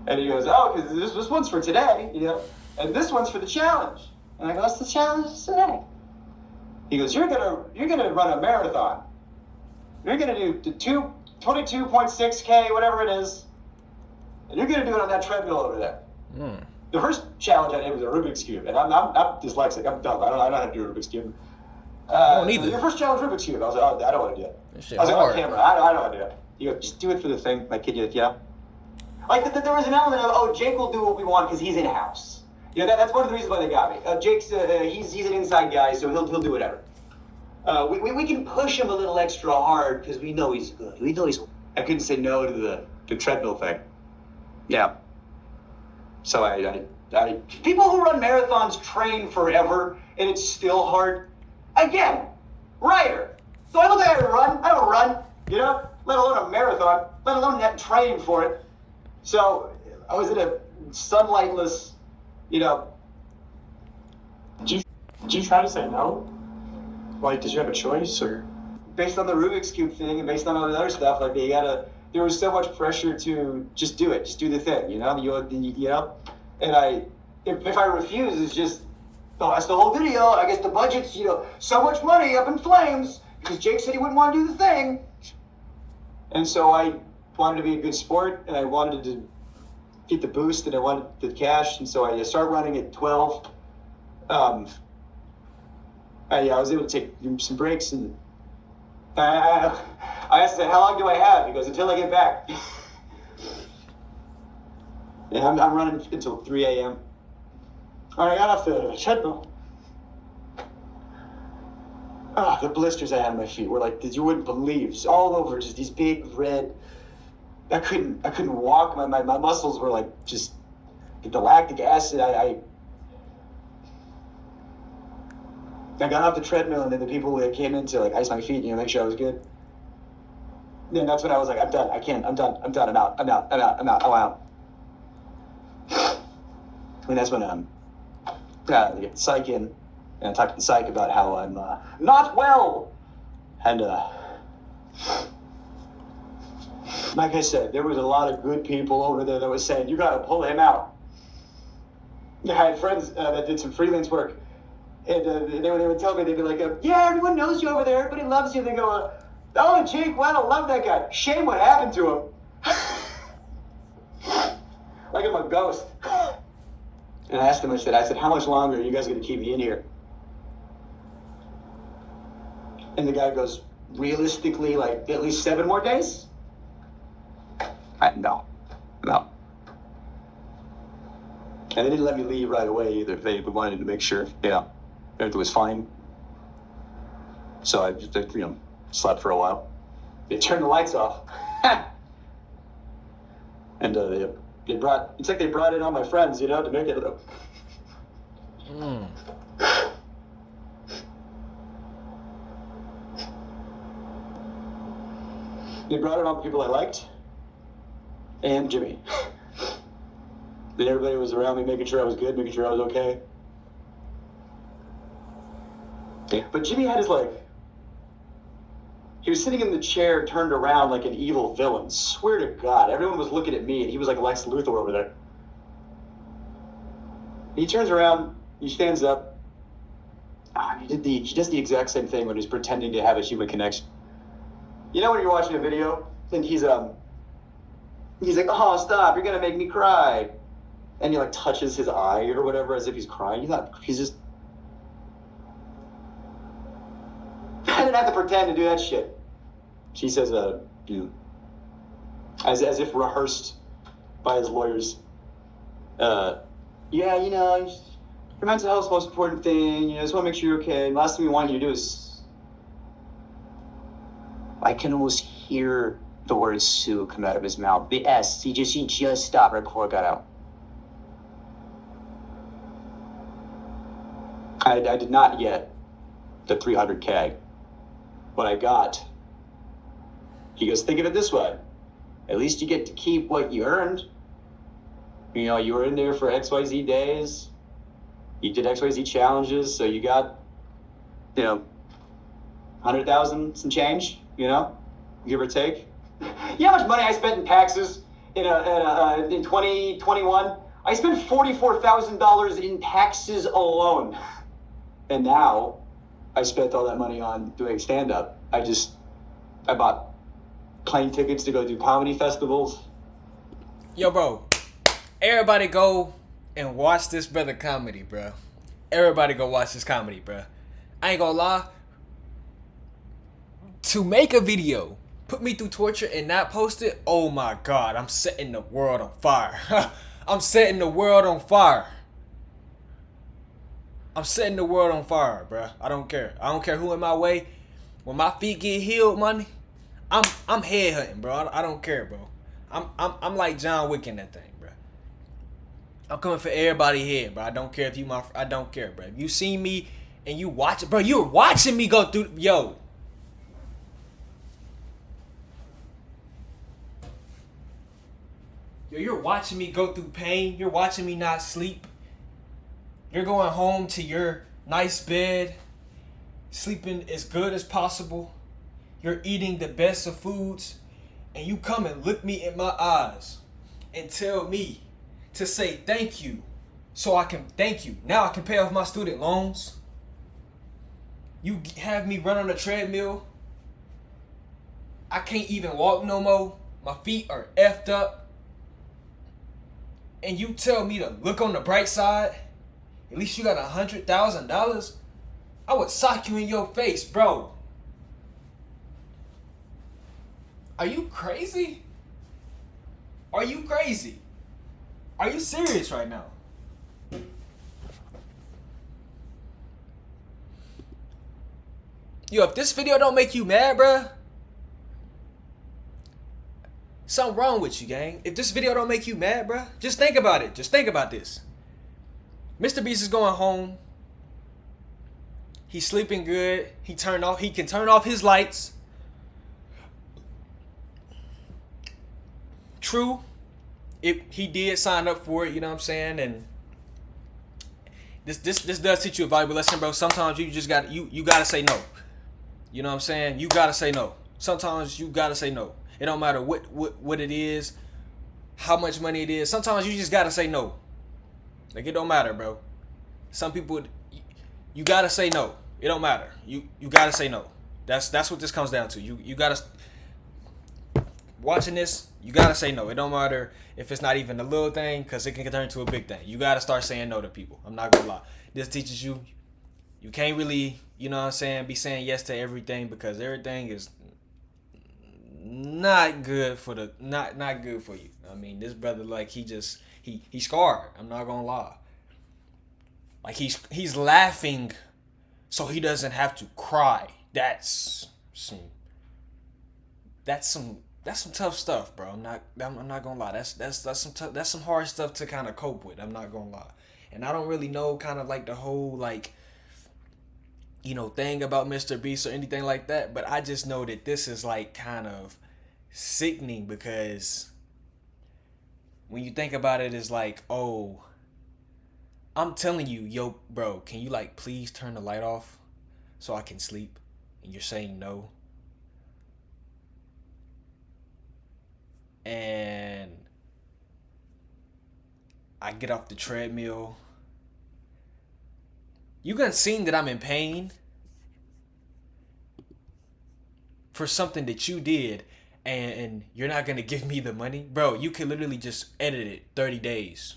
And he goes, "Oh, because this one's for today, you know, and this one's for the challenge." And I go, "What's the challenge today?" He goes, you're gonna run a marathon. You're gonna do the 22.6K, whatever it is, and you're gonna do it on that treadmill over there. The first challenge I did was a Rubik's Cube, and I'm dyslexic. I'm dumb. I don't know how to do a Rubik's Cube. I don't either. Your first challenge, Rubik's Cube. I was like, "Oh, I don't want to do it." That shit I was like, hard. "On camera, I don't want to do it." You go, "Just do it for the thing." My kid, yeah. Like, there was an element of, oh, Jake will do what we want because he's in house. You know, that's one of the reasons why they got me. Jake's he's an inside guy, so he'll do whatever. We can push him a little extra hard because we know he's good. We know he's. I couldn't say no to the treadmill thing. Yeah. So I people who run marathons train forever, and it's still hard. Again, writer. So I look like I run. I don't run, you know, let alone a marathon, let alone that training for it. So I was in a sunlightless, you know. Did you try to say no? Like, did you have a choice, or? Based on the Rubik's Cube thing and based on all the other stuff, like, there was so much pressure to just do it, just do the thing, you know. You know, and if I refuse, it's just, oh, that's the whole video. I guess the budget's, you know, so much money up in flames because Jake said he wouldn't want to do the thing. And so I wanted to be a good sport, and I wanted to get the boost, and I wanted the cash, and so I started running at 12. I was able to take some breaks, and I asked him, how long do I have? He goes, until I get back. Yeah, I'm running until 3 a.m. I got off the treadmill. Ah, the blisters I had on my feet were like, you wouldn't believe, just all over, just these big red. I couldn't walk. My muscles were like just the lactic acid. I got off the treadmill, and then the people that came in to like ice my feet, make sure I was good. Then that's when I was like, I'm done. I can't. I'm done. I'm out. I'm out. And that's when I get the psych in, and I talked to the psych about how I'm not well, and like I said, there was a lot of good people over there that was saying, you gotta pull him out. I had friends that did some freelance work, and they would tell me, they'd be like, yeah, everyone knows you over there, everybody loves you. They go, oh, Jake Weddle, love that guy. Shame what happened to him. Like I'm a ghost. And I asked him, I said, how much longer are you guys gonna keep me in here? And the guy goes, realistically, like at least 7 more days? No. And they didn't let me leave right away either. They wanted to make sure, everything was fine. So I just, slept for a while. They turned the lights off. And they brought, it's like they brought in all my friends, to make it. They brought in all the people I liked. And Jimmy. Then everybody was around me, making sure I was good, making sure I was okay. Yeah. But Jimmy had his he was sitting in the chair turned around like an evil villain. Swear to God, everyone was looking at me and he was like Lex Luthor over there. He turns around, he stands up. He does the exact same thing when he's pretending to have a human connection. When you're watching a video and he's like, oh, stop, you're gonna make me cry. And he touches his eye or whatever as if he's crying. He's just. I didn't have to pretend to do that shit. She says, as if rehearsed by his lawyers. Your mental health is the most important thing. I just want to make sure you're okay. And last thing we want you to do is. I can almost hear the word Sue come out of his mouth. The S. He just stopped right before I got out. I did not get the 300K. What I got, he goes, think of it this way. At least you get to keep what you earned. You were in there for XYZ days. You did XYZ challenges, so you got, 100,000 some change, give or take. You know how much money I spent in taxes in 2021? I spent $44,000 in taxes alone. And now I spent all that money on doing stand-up. I bought plane tickets to go do comedy festivals. Yo, bro, everybody go and watch this brother comedy, bro. Everybody go watch this comedy, bro. I ain't gonna lie. To make a video, put me through torture and not post it, oh my God, I'm setting the world on fire. I'm setting the world on fire. I'm setting the world on fire, bro. I don't care. I don't care who in my way. When my feet get healed, money, I'm head hunting, bro. I don't care, bro. I'm like John Wick in that thing, bro. I'm coming for everybody here, bro. I don't care if you I don't care, bro. If you see me and you watch it, bro, you're watching me go through, Yo, you're watching me go through pain. You're watching me not sleep. You're going home to your nice bed, sleeping as good as possible. You're eating the best of foods. And you come and look me in my eyes and tell me to say thank you so I can thank you. Now I can pay off my student loans. You have me run on a treadmill. I can't even walk no more. My feet are effed up. And you tell me to look on the bright side. At least you got $100,000. I would sock you in your face, bro. Are you crazy? Are you crazy? Are you serious right now? Yo, if this video don't make you mad, bruh, something wrong with you, gang. If this video don't make you mad, bruh, just think about it. Just think about this. MrBeast is going home. He's sleeping good. He can turn off his lights. True, he did sign up for it, you know what I'm saying? And this does teach you a valuable lesson, bro. Sometimes you just got you gotta say no. You know what I'm saying? You gotta say no. Sometimes you gotta say no. It don't matter what it is, how much money it is. Sometimes you just gotta say no. Like, it don't matter, bro. Some people, you gotta say no. It don't matter. You gotta say no. That's what this comes down to. You gotta, watching this, you gotta say no. It don't matter if it's not even a little thing, because it can turn into a big thing. You gotta start saying no to people. I'm not gonna lie. This teaches you can't really, you know what I'm saying, be saying yes to everything, because everything is not good for not good for you. I mean, this brother, like, he's scarred. I'm not gonna lie. Like, he's laughing so he doesn't have to cry. That's some tough stuff, bro. I'm not gonna lie. That's some hard stuff to kind of cope with. I'm not gonna lie. And I don't really know kind of like the whole, like, you know, thing about MrBeast or anything like that, but I just know that this is like kind of sickening, because when you think about it, it's like, oh, I'm telling you, yo, bro, can you, like, please turn the light off so I can sleep? And you're saying no. And I get off the treadmill. You gonna see that I'm in pain for something that you did, and you're not gonna give me the money? Bro, you could literally just edit it 30 days.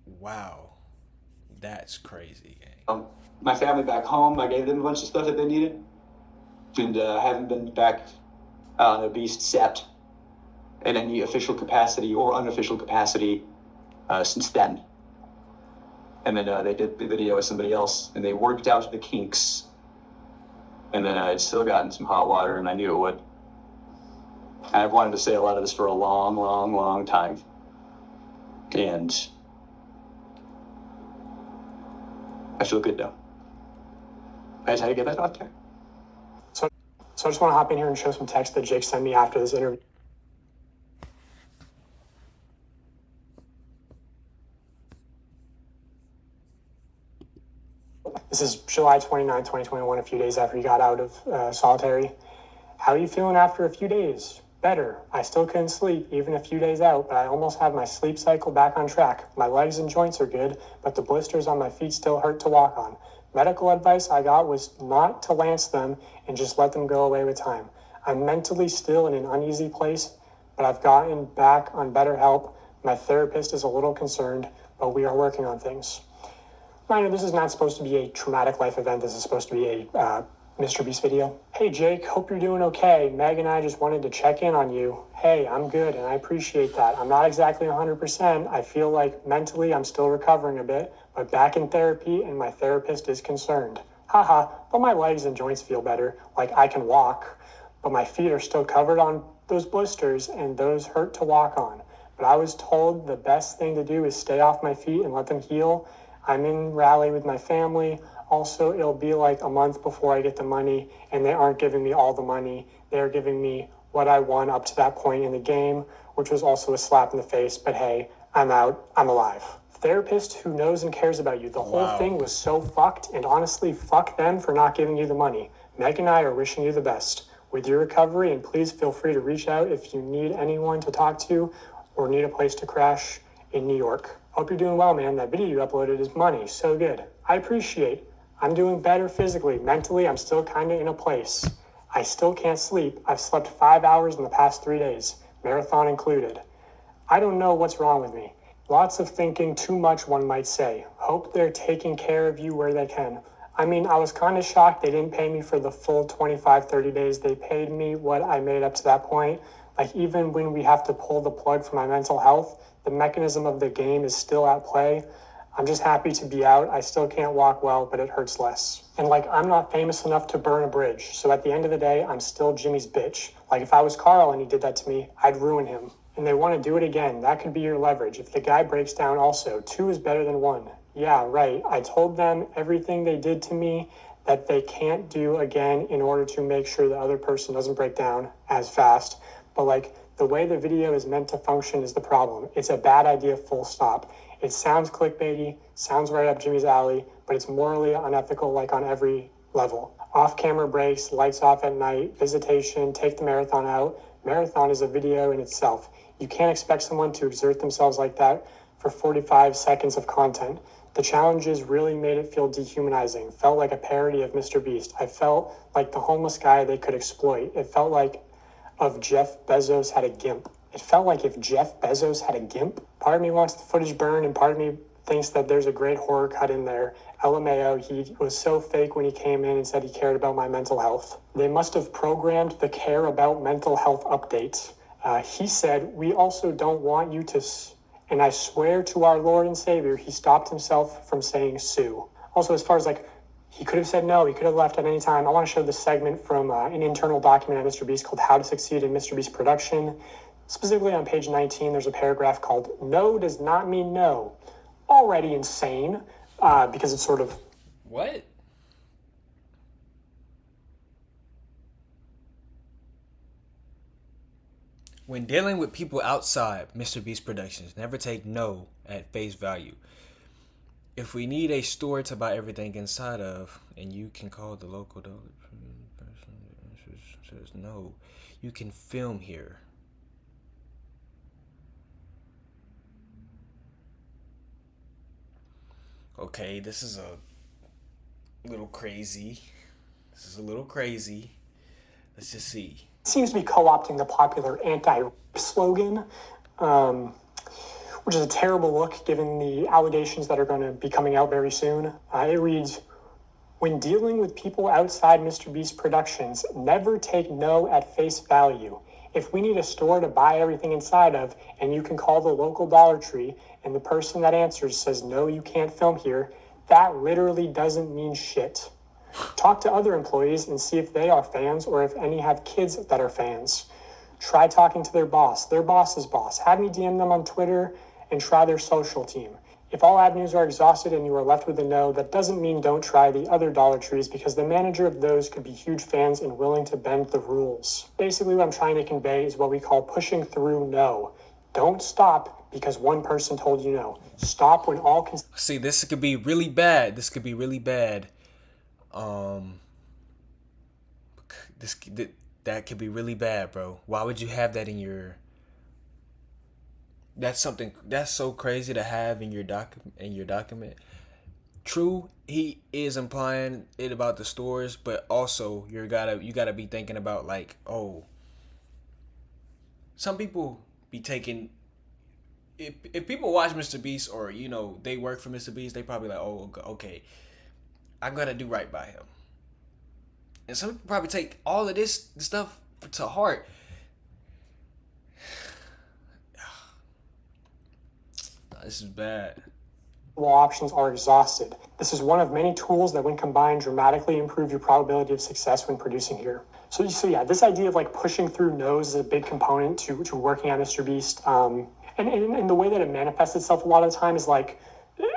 Wow. That's crazy, gang. My family back home, I gave them a bunch of stuff that they needed, and I haven't been back on a Beast set in any official capacity or unofficial capacity since then. And then they did the video with somebody else, and they worked out the kinks. And then I'd still gotten some hot water, and I knew it would. And I've wanted to say a lot of this for a long, long, long time. And I feel good now. I just had to get that out there. So I just want to hop in here and show some text that Jake sent me after this interview. This is July 29, 2021, a few days after he got out of solitary. How are you feeling after a few days? Better. I still couldn't sleep, even a few days out, but I almost have my sleep cycle back on track. My legs and joints are good, but the blisters on my feet still hurt to walk on. Medical advice I got was not to lance them and just let them go away with time. I'm mentally still in an uneasy place, but I've gotten back on better help. My therapist is a little concerned, but we are working on things. Mind you, this is not supposed to be a traumatic life event. This is supposed to be a MrBeast video. Hey Jake, hope you're doing okay. Meg and I just wanted to check in on you. Hey, I'm good and I appreciate that. I'm not exactly 100%. I feel like mentally I'm still recovering a bit, but back in therapy and my therapist is concerned. Haha, but my legs and joints feel better. Like, I can walk, but my feet are still covered on those blisters and those hurt to walk on. But I was told the best thing to do is stay off my feet and let them heal. I'm in Raleigh with my family. Also, it'll be like a month before I get the money, and they aren't giving me all the money. They're giving me what I won up to that point in the game, which was also a slap in the face. But hey, I'm out. I'm alive. Therapist who knows and cares about you. The whole thing was so fucked, and honestly, fuck them for not giving you the money. Meg and I are wishing you the best with your recovery, and please feel free to reach out if you need anyone to talk to or need a place to crash in New York. Hope you're doing well, man. That video you uploaded is money. So good. I appreciate. I'm doing better physically. Mentally, I'm still kind of in a place. I still can't sleep. I've slept 5 hours in the past 3 days, marathon included. I don't know what's wrong with me. Lots of thinking, too much, one might say. Hope they're taking care of you where they can. I mean, I was kind of shocked they didn't pay me for the full 25, 30 days. They paid me what I made up to that point. Like, even when we have to pull the plug for my mental health, the mechanism of the game is still at play. I'm just happy to be out. I still can't walk well, but it hurts less. And like, I'm not famous enough to burn a bridge. So at the end of the day, I'm still Jimmy's bitch. Like, if I was Carl and he did that to me, I'd ruin him. And they want to do it again. That could be your leverage. If the guy breaks down also, 2 is better than 1. Yeah, right. I told them everything they did to me that they can't do again in order to make sure the other person doesn't break down as fast. But like, the way the video is meant to function is the problem. It's a bad idea, full stop. It sounds clickbaity, sounds right up Jimmy's alley, but it's morally unethical, like on every level. Off-camera breaks, lights off at night, visitation, take the marathon out. Marathon is a video in itself. You can't expect someone to exert themselves like that for 45 seconds of content. The challenges really made it feel dehumanizing. Felt like a parody of MrBeast. I felt like the homeless guy they could exploit. It felt like if Jeff Bezos had a GIMP. It felt like if Jeff Bezos had a GIMP. Part of me wants the footage burned, and part of me thinks that there's a great horror cut in there. LMAO, he was so fake when he came in and said he cared about my mental health. They must have programmed the care about mental health update. He said, we also don't want you to... And I swear to our Lord and Savior, he stopped himself from saying sue. Also, as far as like, he could have said no, he could have left at any time. I want to show this segment from an internal document at MrBeast called How to Succeed in MrBeast Production. Specifically on page 19, there's a paragraph called No Does Not Mean No. Already insane, because it's sort of... What? When dealing with people outside MrBeast Productions, never take no at face value. If we need a store to buy everything inside of, and you can call the local person says no, you can film here. Okay, this is a little crazy. Let's just see. Seems to be co-opting the popular anti-rape slogan, which is a terrible look given the allegations that are going to be coming out very soon. It reads, when dealing with people outside MrBeast Productions, never take no at face value. If we need a store to buy everything inside of, and you can call the local Dollar Tree, and the person that answers says, no, you can't film here, that literally doesn't mean shit. Talk to other employees and see if they are fans or if any have kids that are fans. Try talking to their boss, their boss's boss. Have me DM them on Twitter and try their social team. If all avenues are exhausted and you are left with a no, that doesn't mean don't try the other Dollar Trees, because the manager of those could be huge fans and willing to bend the rules. Basically what I'm trying to convey is what we call pushing through no. Don't stop because one person told you no. Stop when all... See, this could be really bad. That could be really bad, bro. Why would you have that in your... That's so crazy to have in your document. True, he is implying it about the stores, but also you gotta be thinking about, like, oh, some people be taking... If people watch MrBeast, or they work for MrBeast, they probably like, oh, okay, I gotta do right by him. And some people probably take all of this stuff to heart. This is bad. Options are exhausted. This is one of many tools that, when combined, dramatically improve your probability of success when producing here. So yeah, this idea of like pushing through no's is a big component to working at MrBeast. And the way that it manifests itself a lot of the time is like,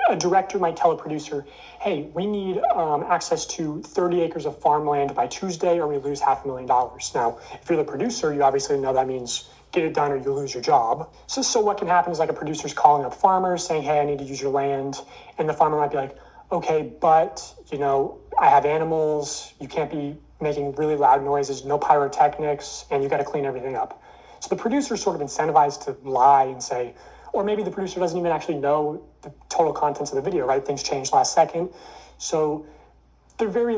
a director might tell a producer, hey, we need access to 30 acres of farmland by Tuesday or we lose $500,000. Now, if you're the producer, you obviously know that means get it done or you lose your job. So what can happen is like a producer's calling up farmers saying, hey, I need to use your land. And the farmer might be like, okay, but, I have animals. You can't be making really loud noises, no pyrotechnics, and you got to clean everything up. So the producer's sort of incentivized to lie and say, or maybe the producer doesn't even actually know the total contents of the video, right? Things changed last second. So they're very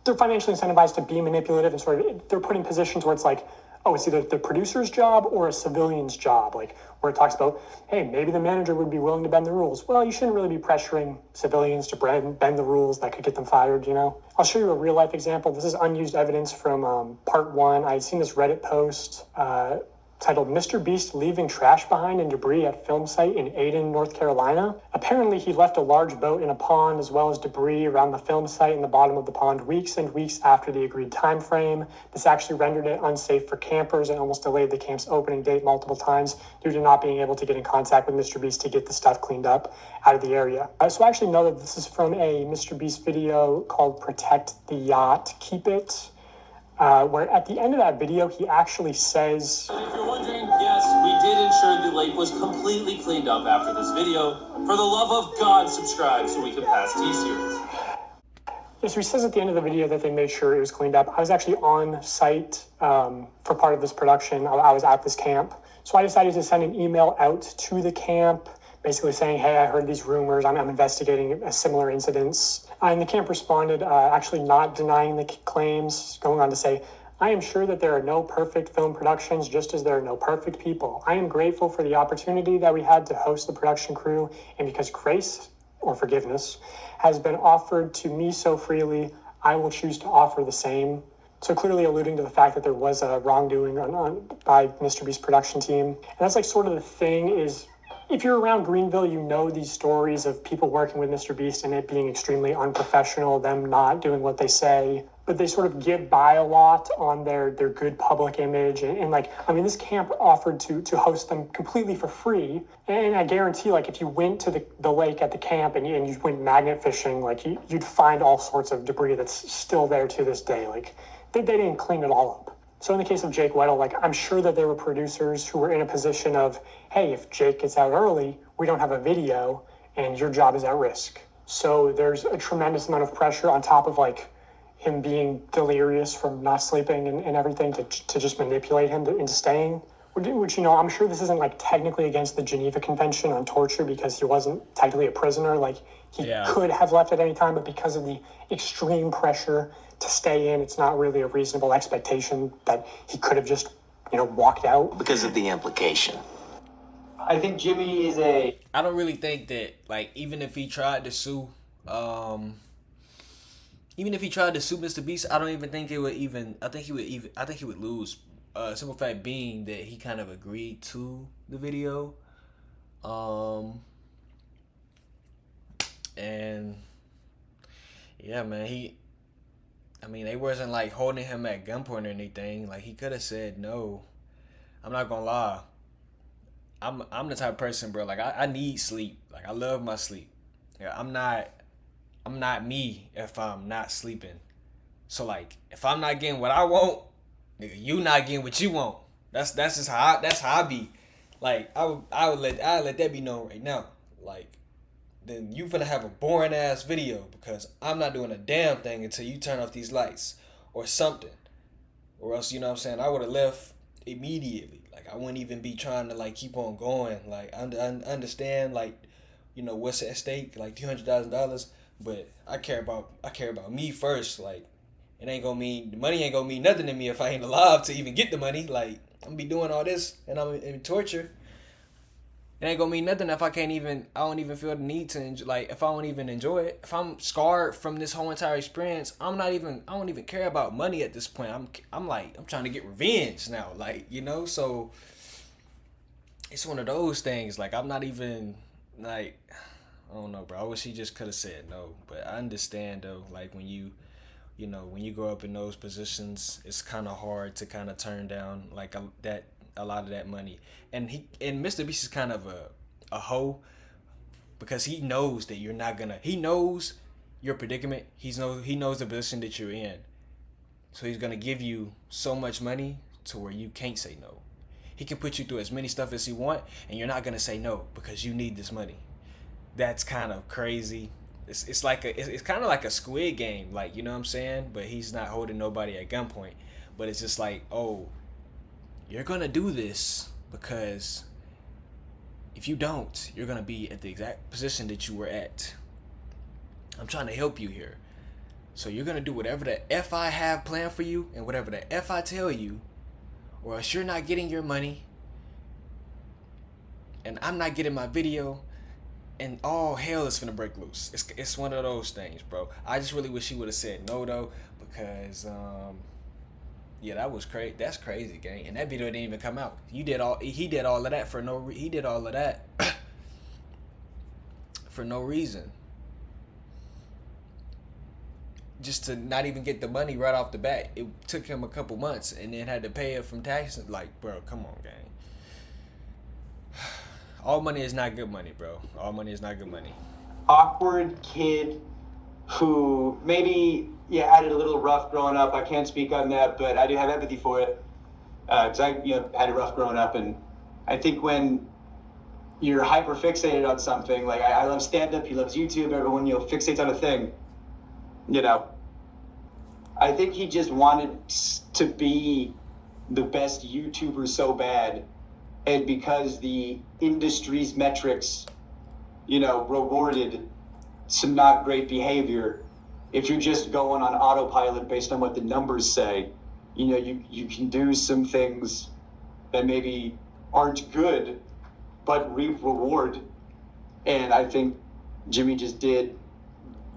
they're financially incentivized to be manipulative and sort of they're put in positions where it's like, oh, it's either the producer's job or a civilian's job, like where it talks about, hey, maybe the manager would be willing to bend the rules. Well, you shouldn't really be pressuring civilians to bend the rules that could get them fired, you know? I'll show you a real life example. This is unused evidence from part 1. I had seen this Reddit post titled MrBeast leaving trash behind and debris at film site in Aden, North Carolina. Apparently he left a large boat in a pond as well as debris around the film site in the bottom of the pond weeks and weeks after the agreed time frame. This actually rendered it unsafe for campers and almost delayed the camp's opening date multiple times due to not being able to get in contact with MrBeast to get the stuff cleaned up out of the area. So I actually know that this is from a MrBeast video called Protect the Yacht, Keep It, where at the end of that video, he actually says, If you're wondering, yes, we did ensure the lake was completely cleaned up after this video. For the love of God, subscribe so we can pass T-Series. Yeah, so he says at the end of the video that they made sure it was cleaned up. I was actually on site for part of this production. I was at this camp. So I decided to send an email out to the camp, basically saying, hey, I heard these rumors. I'm investigating similar incidents. And the camp responded, actually not denying the claims, going on to say, I am sure that there are no perfect film productions, just as there are no perfect people. I am grateful for the opportunity that we had to host the production crew, and because grace, or forgiveness, has been offered to me so freely, I will choose to offer the same. So clearly alluding to the fact that there was a wrongdoing by MrBeast's production team. And that's like sort of the thing is, if you're around Greenville, you know these stories of people working with MrBeast and it being extremely unprofessional, them not doing what they say, but they sort of get by a lot on their good public image. And like, I mean, this camp offered to host them completely for free. And I guarantee, like, if you went to the lake at the camp and you went magnet fishing, like, you'd find all sorts of debris that's still there to this day. Like, they didn't clean it all up. So in the case of Jake Weddle, like, I'm sure that there were producers who were in a position of, hey, if Jake gets out early, we don't have a video and your job is at risk. So there's a tremendous amount of pressure on top of, like, him being delirious from not sleeping and everything to just manipulate him into staying. Which, you know, I'm sure this isn't, like, technically against the Geneva Convention on torture because he wasn't technically a prisoner. Like, he could have left at any time, but because of the extreme pressure to stay in, it's not really a reasonable expectation that he could have just, you know, walked out. Because of the implication. I think Jimmy is I don't really think that, like, even if he tried to sue MrBeast, I don't even think it would even. I think he would lose. Simple fact being that he kind of agreed to the video, and yeah, man, they wasn't like holding him at gunpoint or anything. Like, he could have said no. I'm not gonna lie. I'm the type of person, bro. Like, I need sleep. Like, I love my sleep. Yeah, I'm not me if I'm not sleeping. So, like, if I'm not getting what I want, nigga, you not getting what you want. That's just how I be. Like, I would let that be known right now. Like, then you finna have a boring ass video because I'm not doing a damn thing until you turn off these lights or something. Or else, you know what I'm saying, I would have left immediately. Like, I wouldn't even be trying to, like, keep on going. Like, understand, like, you know, what's at stake, like $200,000. But I care about me first. Like, the money ain't gonna mean nothing to me if I ain't alive to even get the money. Like, I'm gonna be doing all this and I'm in torture. It ain't gonna mean nothing if I don't even feel the need to enjoy, like, if I don't even enjoy it. If I'm scarred from this whole entire experience, I don't even care about money at this point. I'm trying to get revenge now, like, you know. So it's one of those things. Like, I'm not even, like, I don't know, bro. I wish he just could have said no. But I understand, though, like, when you grow up in those positions, it's kind of hard to kind of turn down, like, a lot of that money. And MrBeast is kind of a hoe because he knows that you're not gonna. He knows your predicament. He knows the position that you're in. So he's gonna give you so much money to where you can't say no. He can put you through as many stuff as he want, and you're not gonna say no because you need this money. That's kind of crazy. It's kind of like a Squid Game, like, you know what I'm saying? But he's not holding nobody at gunpoint. But it's just like, oh, you're gonna do this because if you don't, you're gonna be at the exact position that you were at. I'm trying to help you here. So you're gonna do whatever the F I have planned for you and whatever the F I tell you, or else you're not getting your money and I'm not getting my video, and all hell is gonna break loose. It's one of those things, bro. I just really wish he would have said no though, because yeah, that was crazy. That's crazy, gang. And that video didn't even come out. He did all of that for no he did all of that for no reason. Just to not even get the money right off the bat. It took him a couple months and then had to pay it from taxes. Like, bro, come on, gang. All money is not good money, bro. All money is not good money. Awkward kid who maybe, yeah, had it a little rough growing up. I can't speak on that, but I do have empathy for it. Because I had it rough growing up. And I think when you're hyper fixated on something, like I love stand-up, he loves YouTube, everyone, fixates on a thing, I think he just wanted to be the best YouTuber so bad. And because the industry's metrics, rewarded some not great behavior, if you're just going on autopilot based on what the numbers say, you can do some things that maybe aren't good, but reap reward. And I think Jimmy just did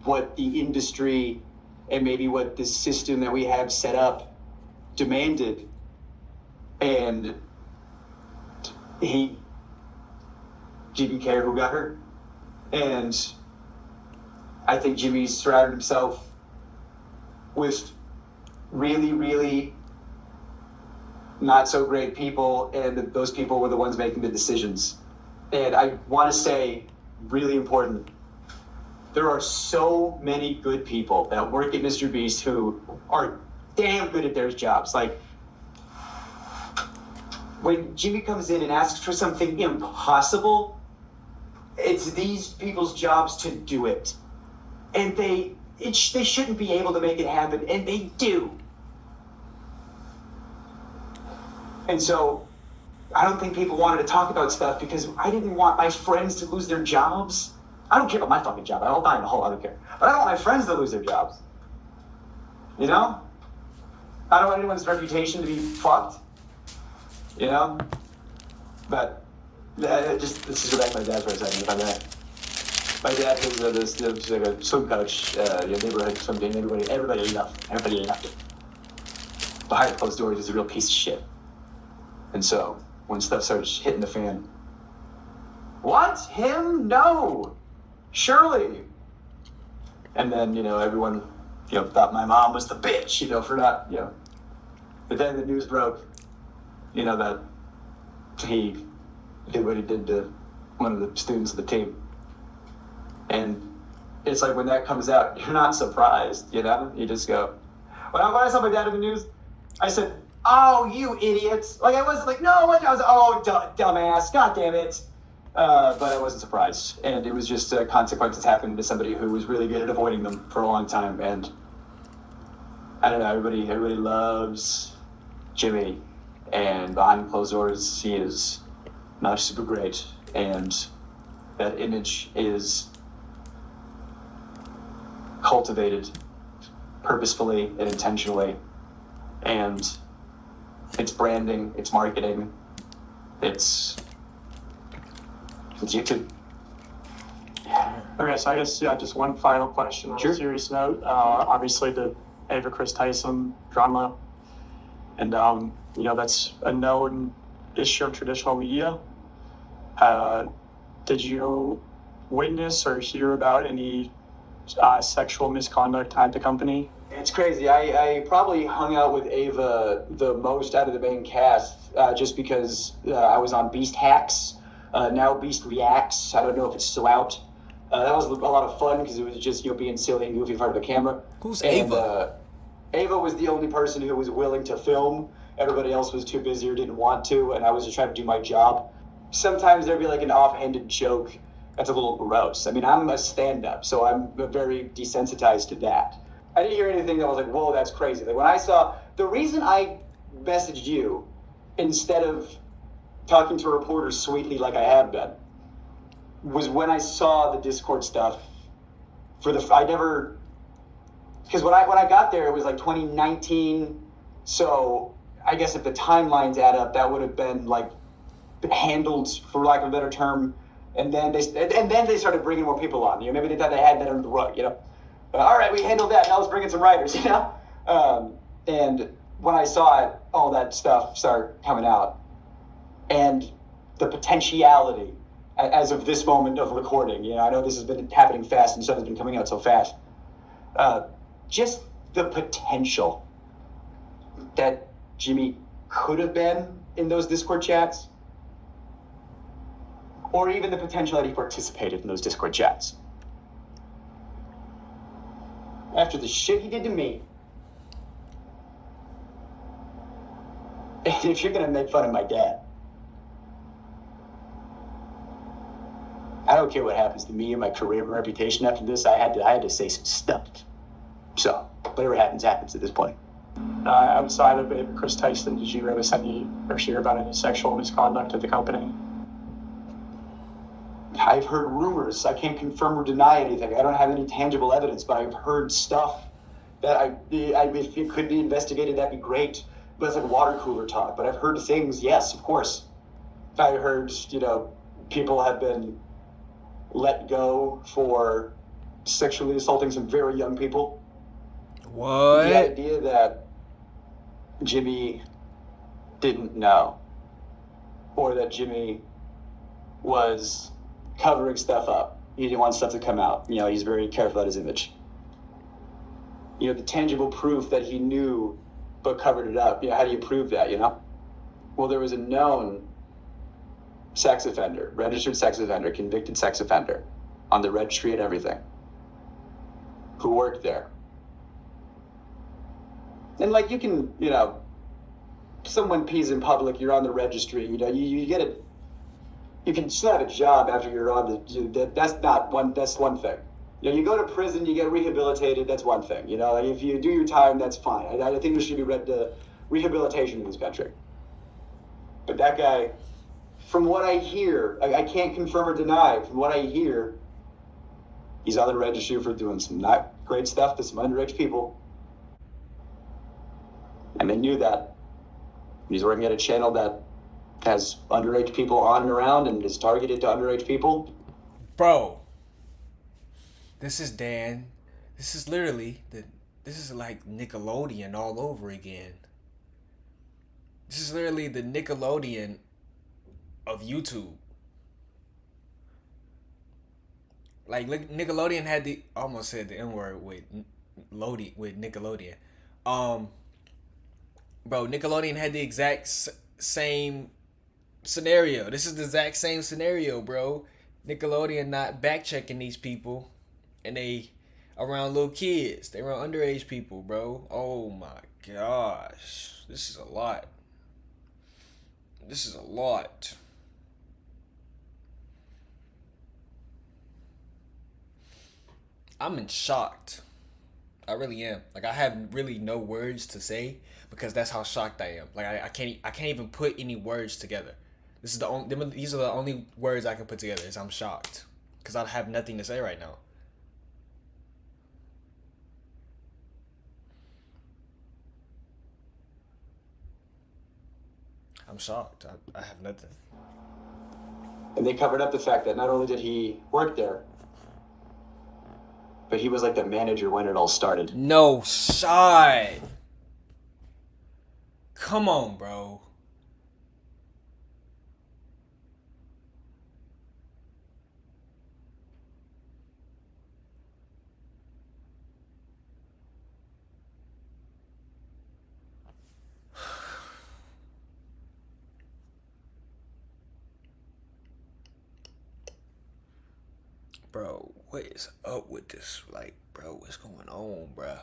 what the industry and maybe what the system that we have set up demanded. And he didn't care who got hurt. And I think Jimmy surrounded himself with really, really not so great people, and those people were the ones making the decisions. And I want to say, really important, there are so many good people that work at MrBeast who are damn good at their jobs. Like, when Jimmy comes in and asks for something impossible, it's these people's jobs to do it. And they shouldn't be able to make it happen, and they do. And so I don't think people wanted to talk about stuff because I didn't want my friends to lose their jobs. I don't care about my fucking job. I'll die in a hole. I don't care. But I don't want my friends to lose their jobs. I don't want anyone's reputation to be fucked. But let's just go back to my dad for a second, if I may. My dad was like a swim coach, neighborhood swim team. Everybody loved it. Behind closed doors, he's a real piece of shit. And so when stuff started hitting the fan, what? Him? No. Surely. And then, everyone, thought my mom was the bitch, for not, But then the news broke, that he did what he did to one of the students of the team. And it's like when that comes out, you're not surprised, You just go, when I saw my dad in the news, I said, oh, you idiots. Like, I wasn't like, no, I was, oh, dumbass, god damn it. But I wasn't surprised. And it was just consequences happening to somebody who was really good at avoiding them for a long time. And I don't know, everybody loves Jimmy. And behind closed doors, he is not super great. And that image is cultivated purposefully and intentionally. And it's branding, it's marketing, it's YouTube. Okay, so I guess, just one final question on a serious note. Obviously, the Ava Chris Tyson drama, and, that's a known issue of traditional media. Did you witness or hear about any sexual misconduct at the company? It's crazy. I probably hung out with Ava the most out of the main cast, just because I was on Beast Hacks. Now Beast Reacts. I don't know if it's still out. That was a lot of fun because it was just being silly and goofy in front of the camera. Who's Ava? Ava was the only person who was willing to film. Everybody else was too busy or didn't want to, and I was just trying to do my job. Sometimes there'd be like an offhanded joke that's a little gross. I mean, I'm a stand-up, so I'm very desensitized to that. I didn't hear anything that was like, whoa, that's crazy. Like when I saw, the reason I messaged you instead of talking to a reporter sweetly like I have been was when I saw the Discord stuff. I never because when I got there, it was like 2019. So I guess if the timelines add up, that would have been like handled, for lack of a better term. And then they started bringing more people on. You know, maybe they thought they had that under the rug. You know, all right, we handled that. Now let's bring in some writers. You know, and when I saw it, all that stuff start coming out, and the potentiality as of this moment of recording. You know, I know this has been happening fast and stuff has been coming out so fast. Just the potential that Jimmy could have been in those Discord chats, or even the potential that he participated in those Discord chats. After the shit he did to me, if you're gonna make fun of my dad, I don't care what happens to me and my career and reputation after this. I had to say some stuff. So whatever happens at this point. Outside of it, Chris Tyson, did you ever hear about any sexual misconduct at the company? I've heard rumors. I can't confirm or deny anything. I don't have any tangible evidence, but I've heard stuff that if it could be investigated, that'd be great. But it's like water cooler talk. But I've heard things, yes, of course. I heard, you know, people have been let go for sexually assaulting some very young people. What? The idea that Jimmy didn't know, or that Jimmy was covering stuff up. He didn't want stuff to come out. You know, he's very careful about his image. You know, the tangible proof that he knew but covered it up. You know, how do you prove that, you know? Well, there was a known sex offender, registered sex offender, convicted sex offender, on the registry and everything, who worked there. And like, you can, you know, someone pees in public, you're on the registry, you know, you get it. You can still have a job after you're on the, that's one thing. You know, you go to prison, you get rehabilitated, that's one thing. You know, like if you do your time, that's fine. I think there should be rehabilitation in this country. But that guy, from what I hear, I can't confirm or deny, from what I hear, he's on the registry for doing some not great stuff to some underage people. And they knew that. He's working at a channel that has underage people on and around and is targeted to underage people. Bro, this is Dan. This is literally this is like Nickelodeon all over again. This is literally the Nickelodeon of YouTube. Like Nickelodeon had the, I almost said the N-word with Nickelodeon. Bro, Nickelodeon had the exact same scenario. This is the exact same scenario, bro. Nickelodeon not back checking these people, and they around little kids. They around underage people, bro. Oh my gosh, this is a lot. This is a lot. I'm in shocked. I really am. Like, I have really no words to say because that's how shocked I am. Like, I can't even put any words together. This is these are the only words I can put together is I'm shocked because I have nothing to say right now. I'm shocked. I have nothing. And they covered up the fact that not only did he work there, but he was like the manager when it all started. No shot. Come on, bro. Bro, what is up with this? Like, bro, what's going on, bro?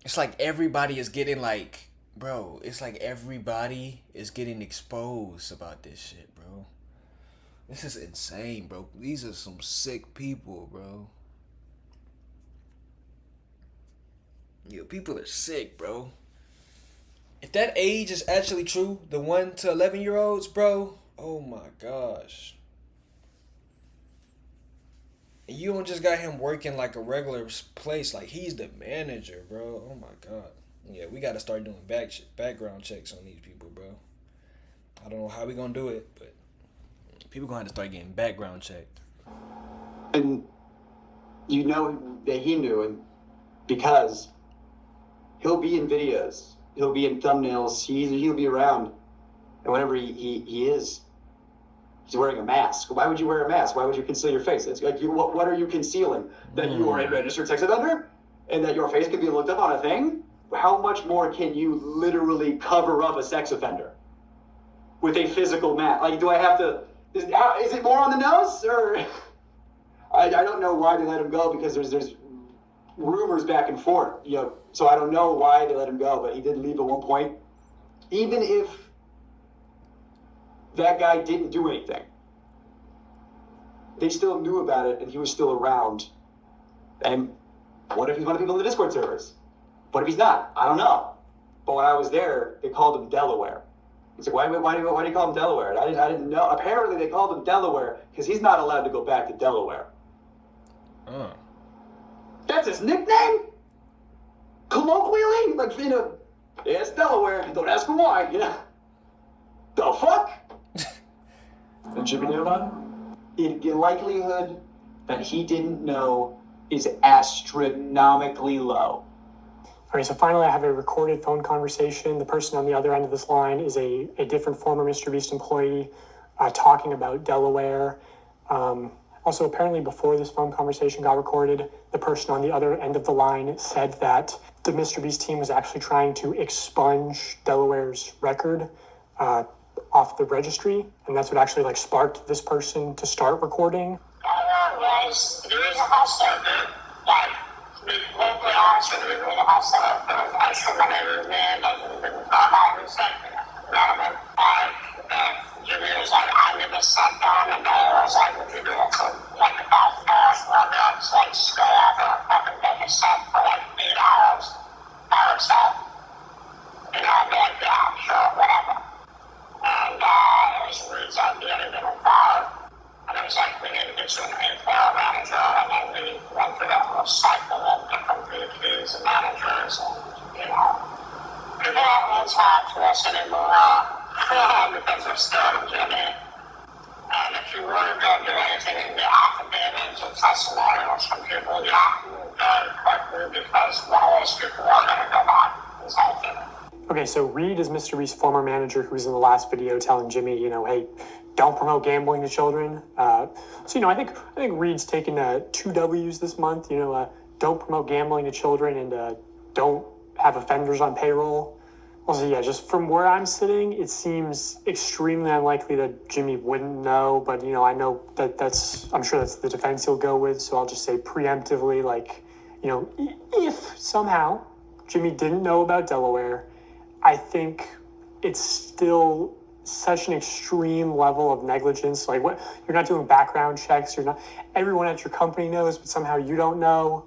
It's like everybody is getting like, bro, it's like everybody is getting exposed about this shit, bro. This is insane, bro. These are some sick people, bro. Yo, people are sick, bro. If that age is actually true, the 1 to 11-year-olds, bro, oh my gosh. You don't just got him working like a regular place. Like, he's the manager, bro. Oh, my God. Yeah, we got to start doing background checks on these people, bro. I don't know how we going to do it, but people going to have to start getting background checked. And you know that he knew, and because he'll be in videos, he'll be in thumbnails, he'll be around, and whenever he is, he's wearing a mask. Why would you wear a mask? Why would you conceal your face? It's like, what are you concealing? That you are a registered sex offender? And that your face can be looked up on a thing? How much more can you literally cover up a sex offender with a physical mask? Like, do I have to, is it more on the nose? Or, I don't know why they let him go, because there's rumors back and forth, you know, so I don't know why they let him go, but he did leave at one point. Even if that guy didn't do anything, they still knew about it, and he was still around. And what if he's one of the people in the Discord servers? What if he's not? I don't know. But when I was there, they called him Delaware. He's like, why do you call him Delaware? And I didn't know. Apparently, they called him Delaware because he's not allowed to go back to Delaware. Oh. That's his nickname? Colloquially? Like, you know, yeah, it's Delaware. Don't ask him why, you know? The fuck? And Jimmy knew about it? The likelihood that he didn't know is astronomically low. All right, so finally I have a recorded phone conversation. The person on the other end of this line is a different former MrBeast employee talking about Delaware. Also, apparently before this phone conversation got recorded, the person on the other end of the line said that the MrBeast team was actually trying to expunge Delaware's record off the registry, and that's what actually like sparked this person to start recording. Okay, so Reed is MrBeast's former manager who was in the last video telling Jimmy, you know, hey, don't promote gambling to children. So, you know, I think Reed's taken 2 W's this month. You know, don't promote gambling to children, and don't have offenders on payroll. Also, yeah, just from where I'm sitting, it seems extremely unlikely that Jimmy wouldn't know. But, you know, I know I'm sure that's the defense he'll go with. So I'll just say preemptively, like, you know, if somehow Jimmy didn't know about Delaware, I think it's still such an extreme level of negligence. Like, what, you're not doing background checks. You're not. Everyone at your company knows, but somehow you don't know.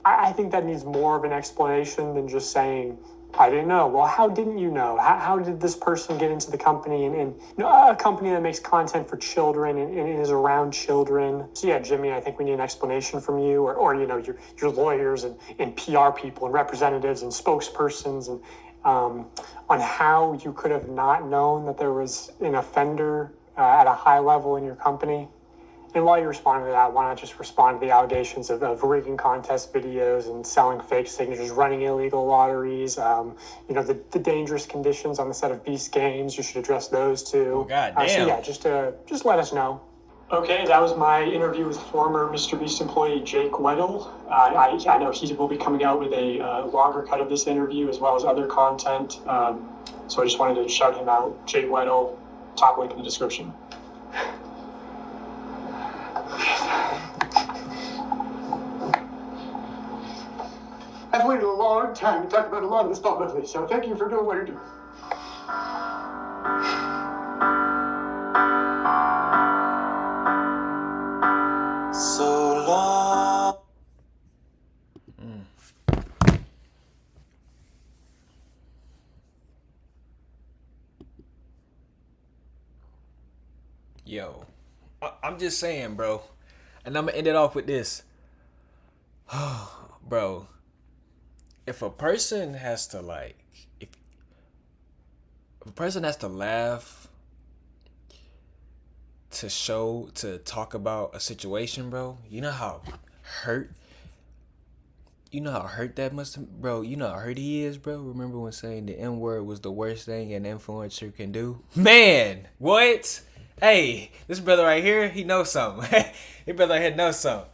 I think that needs more of an explanation than just saying, I didn't know. Well, how didn't you know? How did this person get into the company and you know, a company that makes content for children and is around children? So yeah, Jimmy, I think we need an explanation from you, or you know, your lawyers and PR people and representatives and spokespersons and on how you could have not known that there was an offender at a high level in your company. And while you're responding to that, why not just respond to the allegations of rigging contest videos and selling fake signatures, running illegal lotteries, you know, the dangerous conditions on the set of Beast games. You should address those too. Oh, God damn. So yeah, just let us know. Okay, that was my interview with former MrBeast employee Jake Weddle. I know he will be coming out with a longer cut of this interview as well as other content. So I just wanted to shout him out. Jake Weddle, top link in the description. I've waited a long time to talk about a lot of this publicly, so thank you for doing what you're doing. So long. Yo, I'm just saying, bro. And I'm gonna end it off with this. Bro, if a person has to like, if a person has to laugh to talk about a situation, bro, you know how hurt that must have, bro, you know how hurt he is, bro. Remember when saying the N-word was the worst thing an influencer can do? Man, what? Hey, this brother right here, he knows something. This brother right here knows something.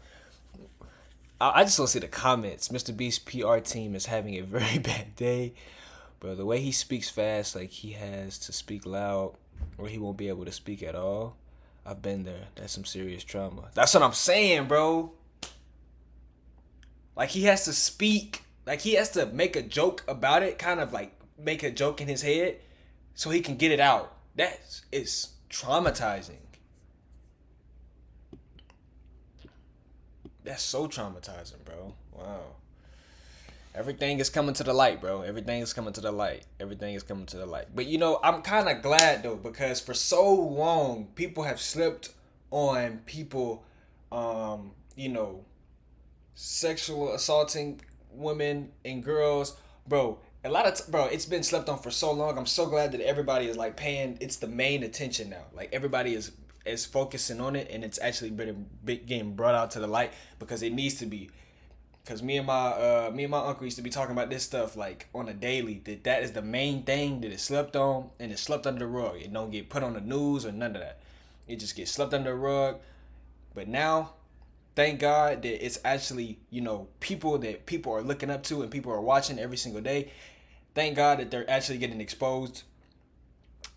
I just want to see the comments. MrBeast PR team is having a very bad day. Bro, the way he speaks fast, like he has to speak loud or he won't be able to speak at all. I've been there. That's some serious trauma. That's what I'm saying, bro. Like he has to speak, like he has to make a joke about it, kind of like make a joke in his head so he can get it out. That is traumatizing. That's so traumatizing, bro. Wow. Everything is coming to the light, bro. Everything is coming to the light. Everything is coming to the light. But you know, I'm kind of glad though, because for so long, people have slipped on people, you know, sexual assaulting women and girls, bro. A lot of bro, it's been slept on for so long. I'm so glad that everybody is like paying. It's the main attention now. Like everybody is focusing on it, and it's actually been getting brought out to the light because it needs to be. Cause me and my uncle used to be talking about this stuff like on a daily. That is the main thing that is slept on, and it's slept under the rug. It don't get put on the news or none of that. It just gets slept under the rug. But now, thank God that it's actually, you know, people that people are looking up to and people are watching every single day. Thank God that they're actually getting exposed.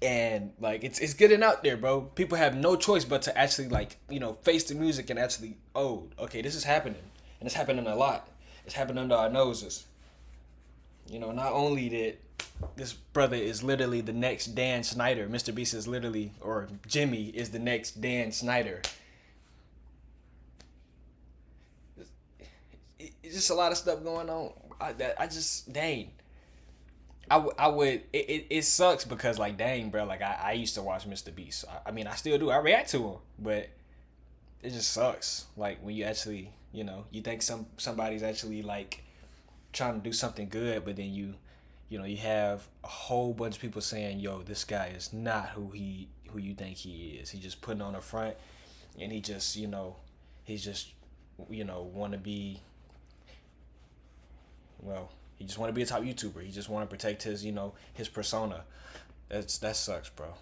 And like it's getting out there, bro. People have no choice but to actually like, you know, face the music and actually, oh, okay, this is happening. And it's happening a lot. It's happening under our noses. You know, not only that this brother is literally the next Dan Schneider. MrBeast is literally, or Jimmy is the next Dan Schneider. It's just a lot of stuff going on. It sucks because like, dang, bro, like I used to watch MrBeast. I mean, I still do. I react to him, but it just sucks. Like when you actually, you know, you think somebody's actually like trying to do something good, but then you have a whole bunch of people saying, yo, this guy is not who you think he is. He just putting on a front, and he just, you know, want to be, well, he just want to be a top YouTuber. He just want to protect his, you know, his persona. That sucks, bro.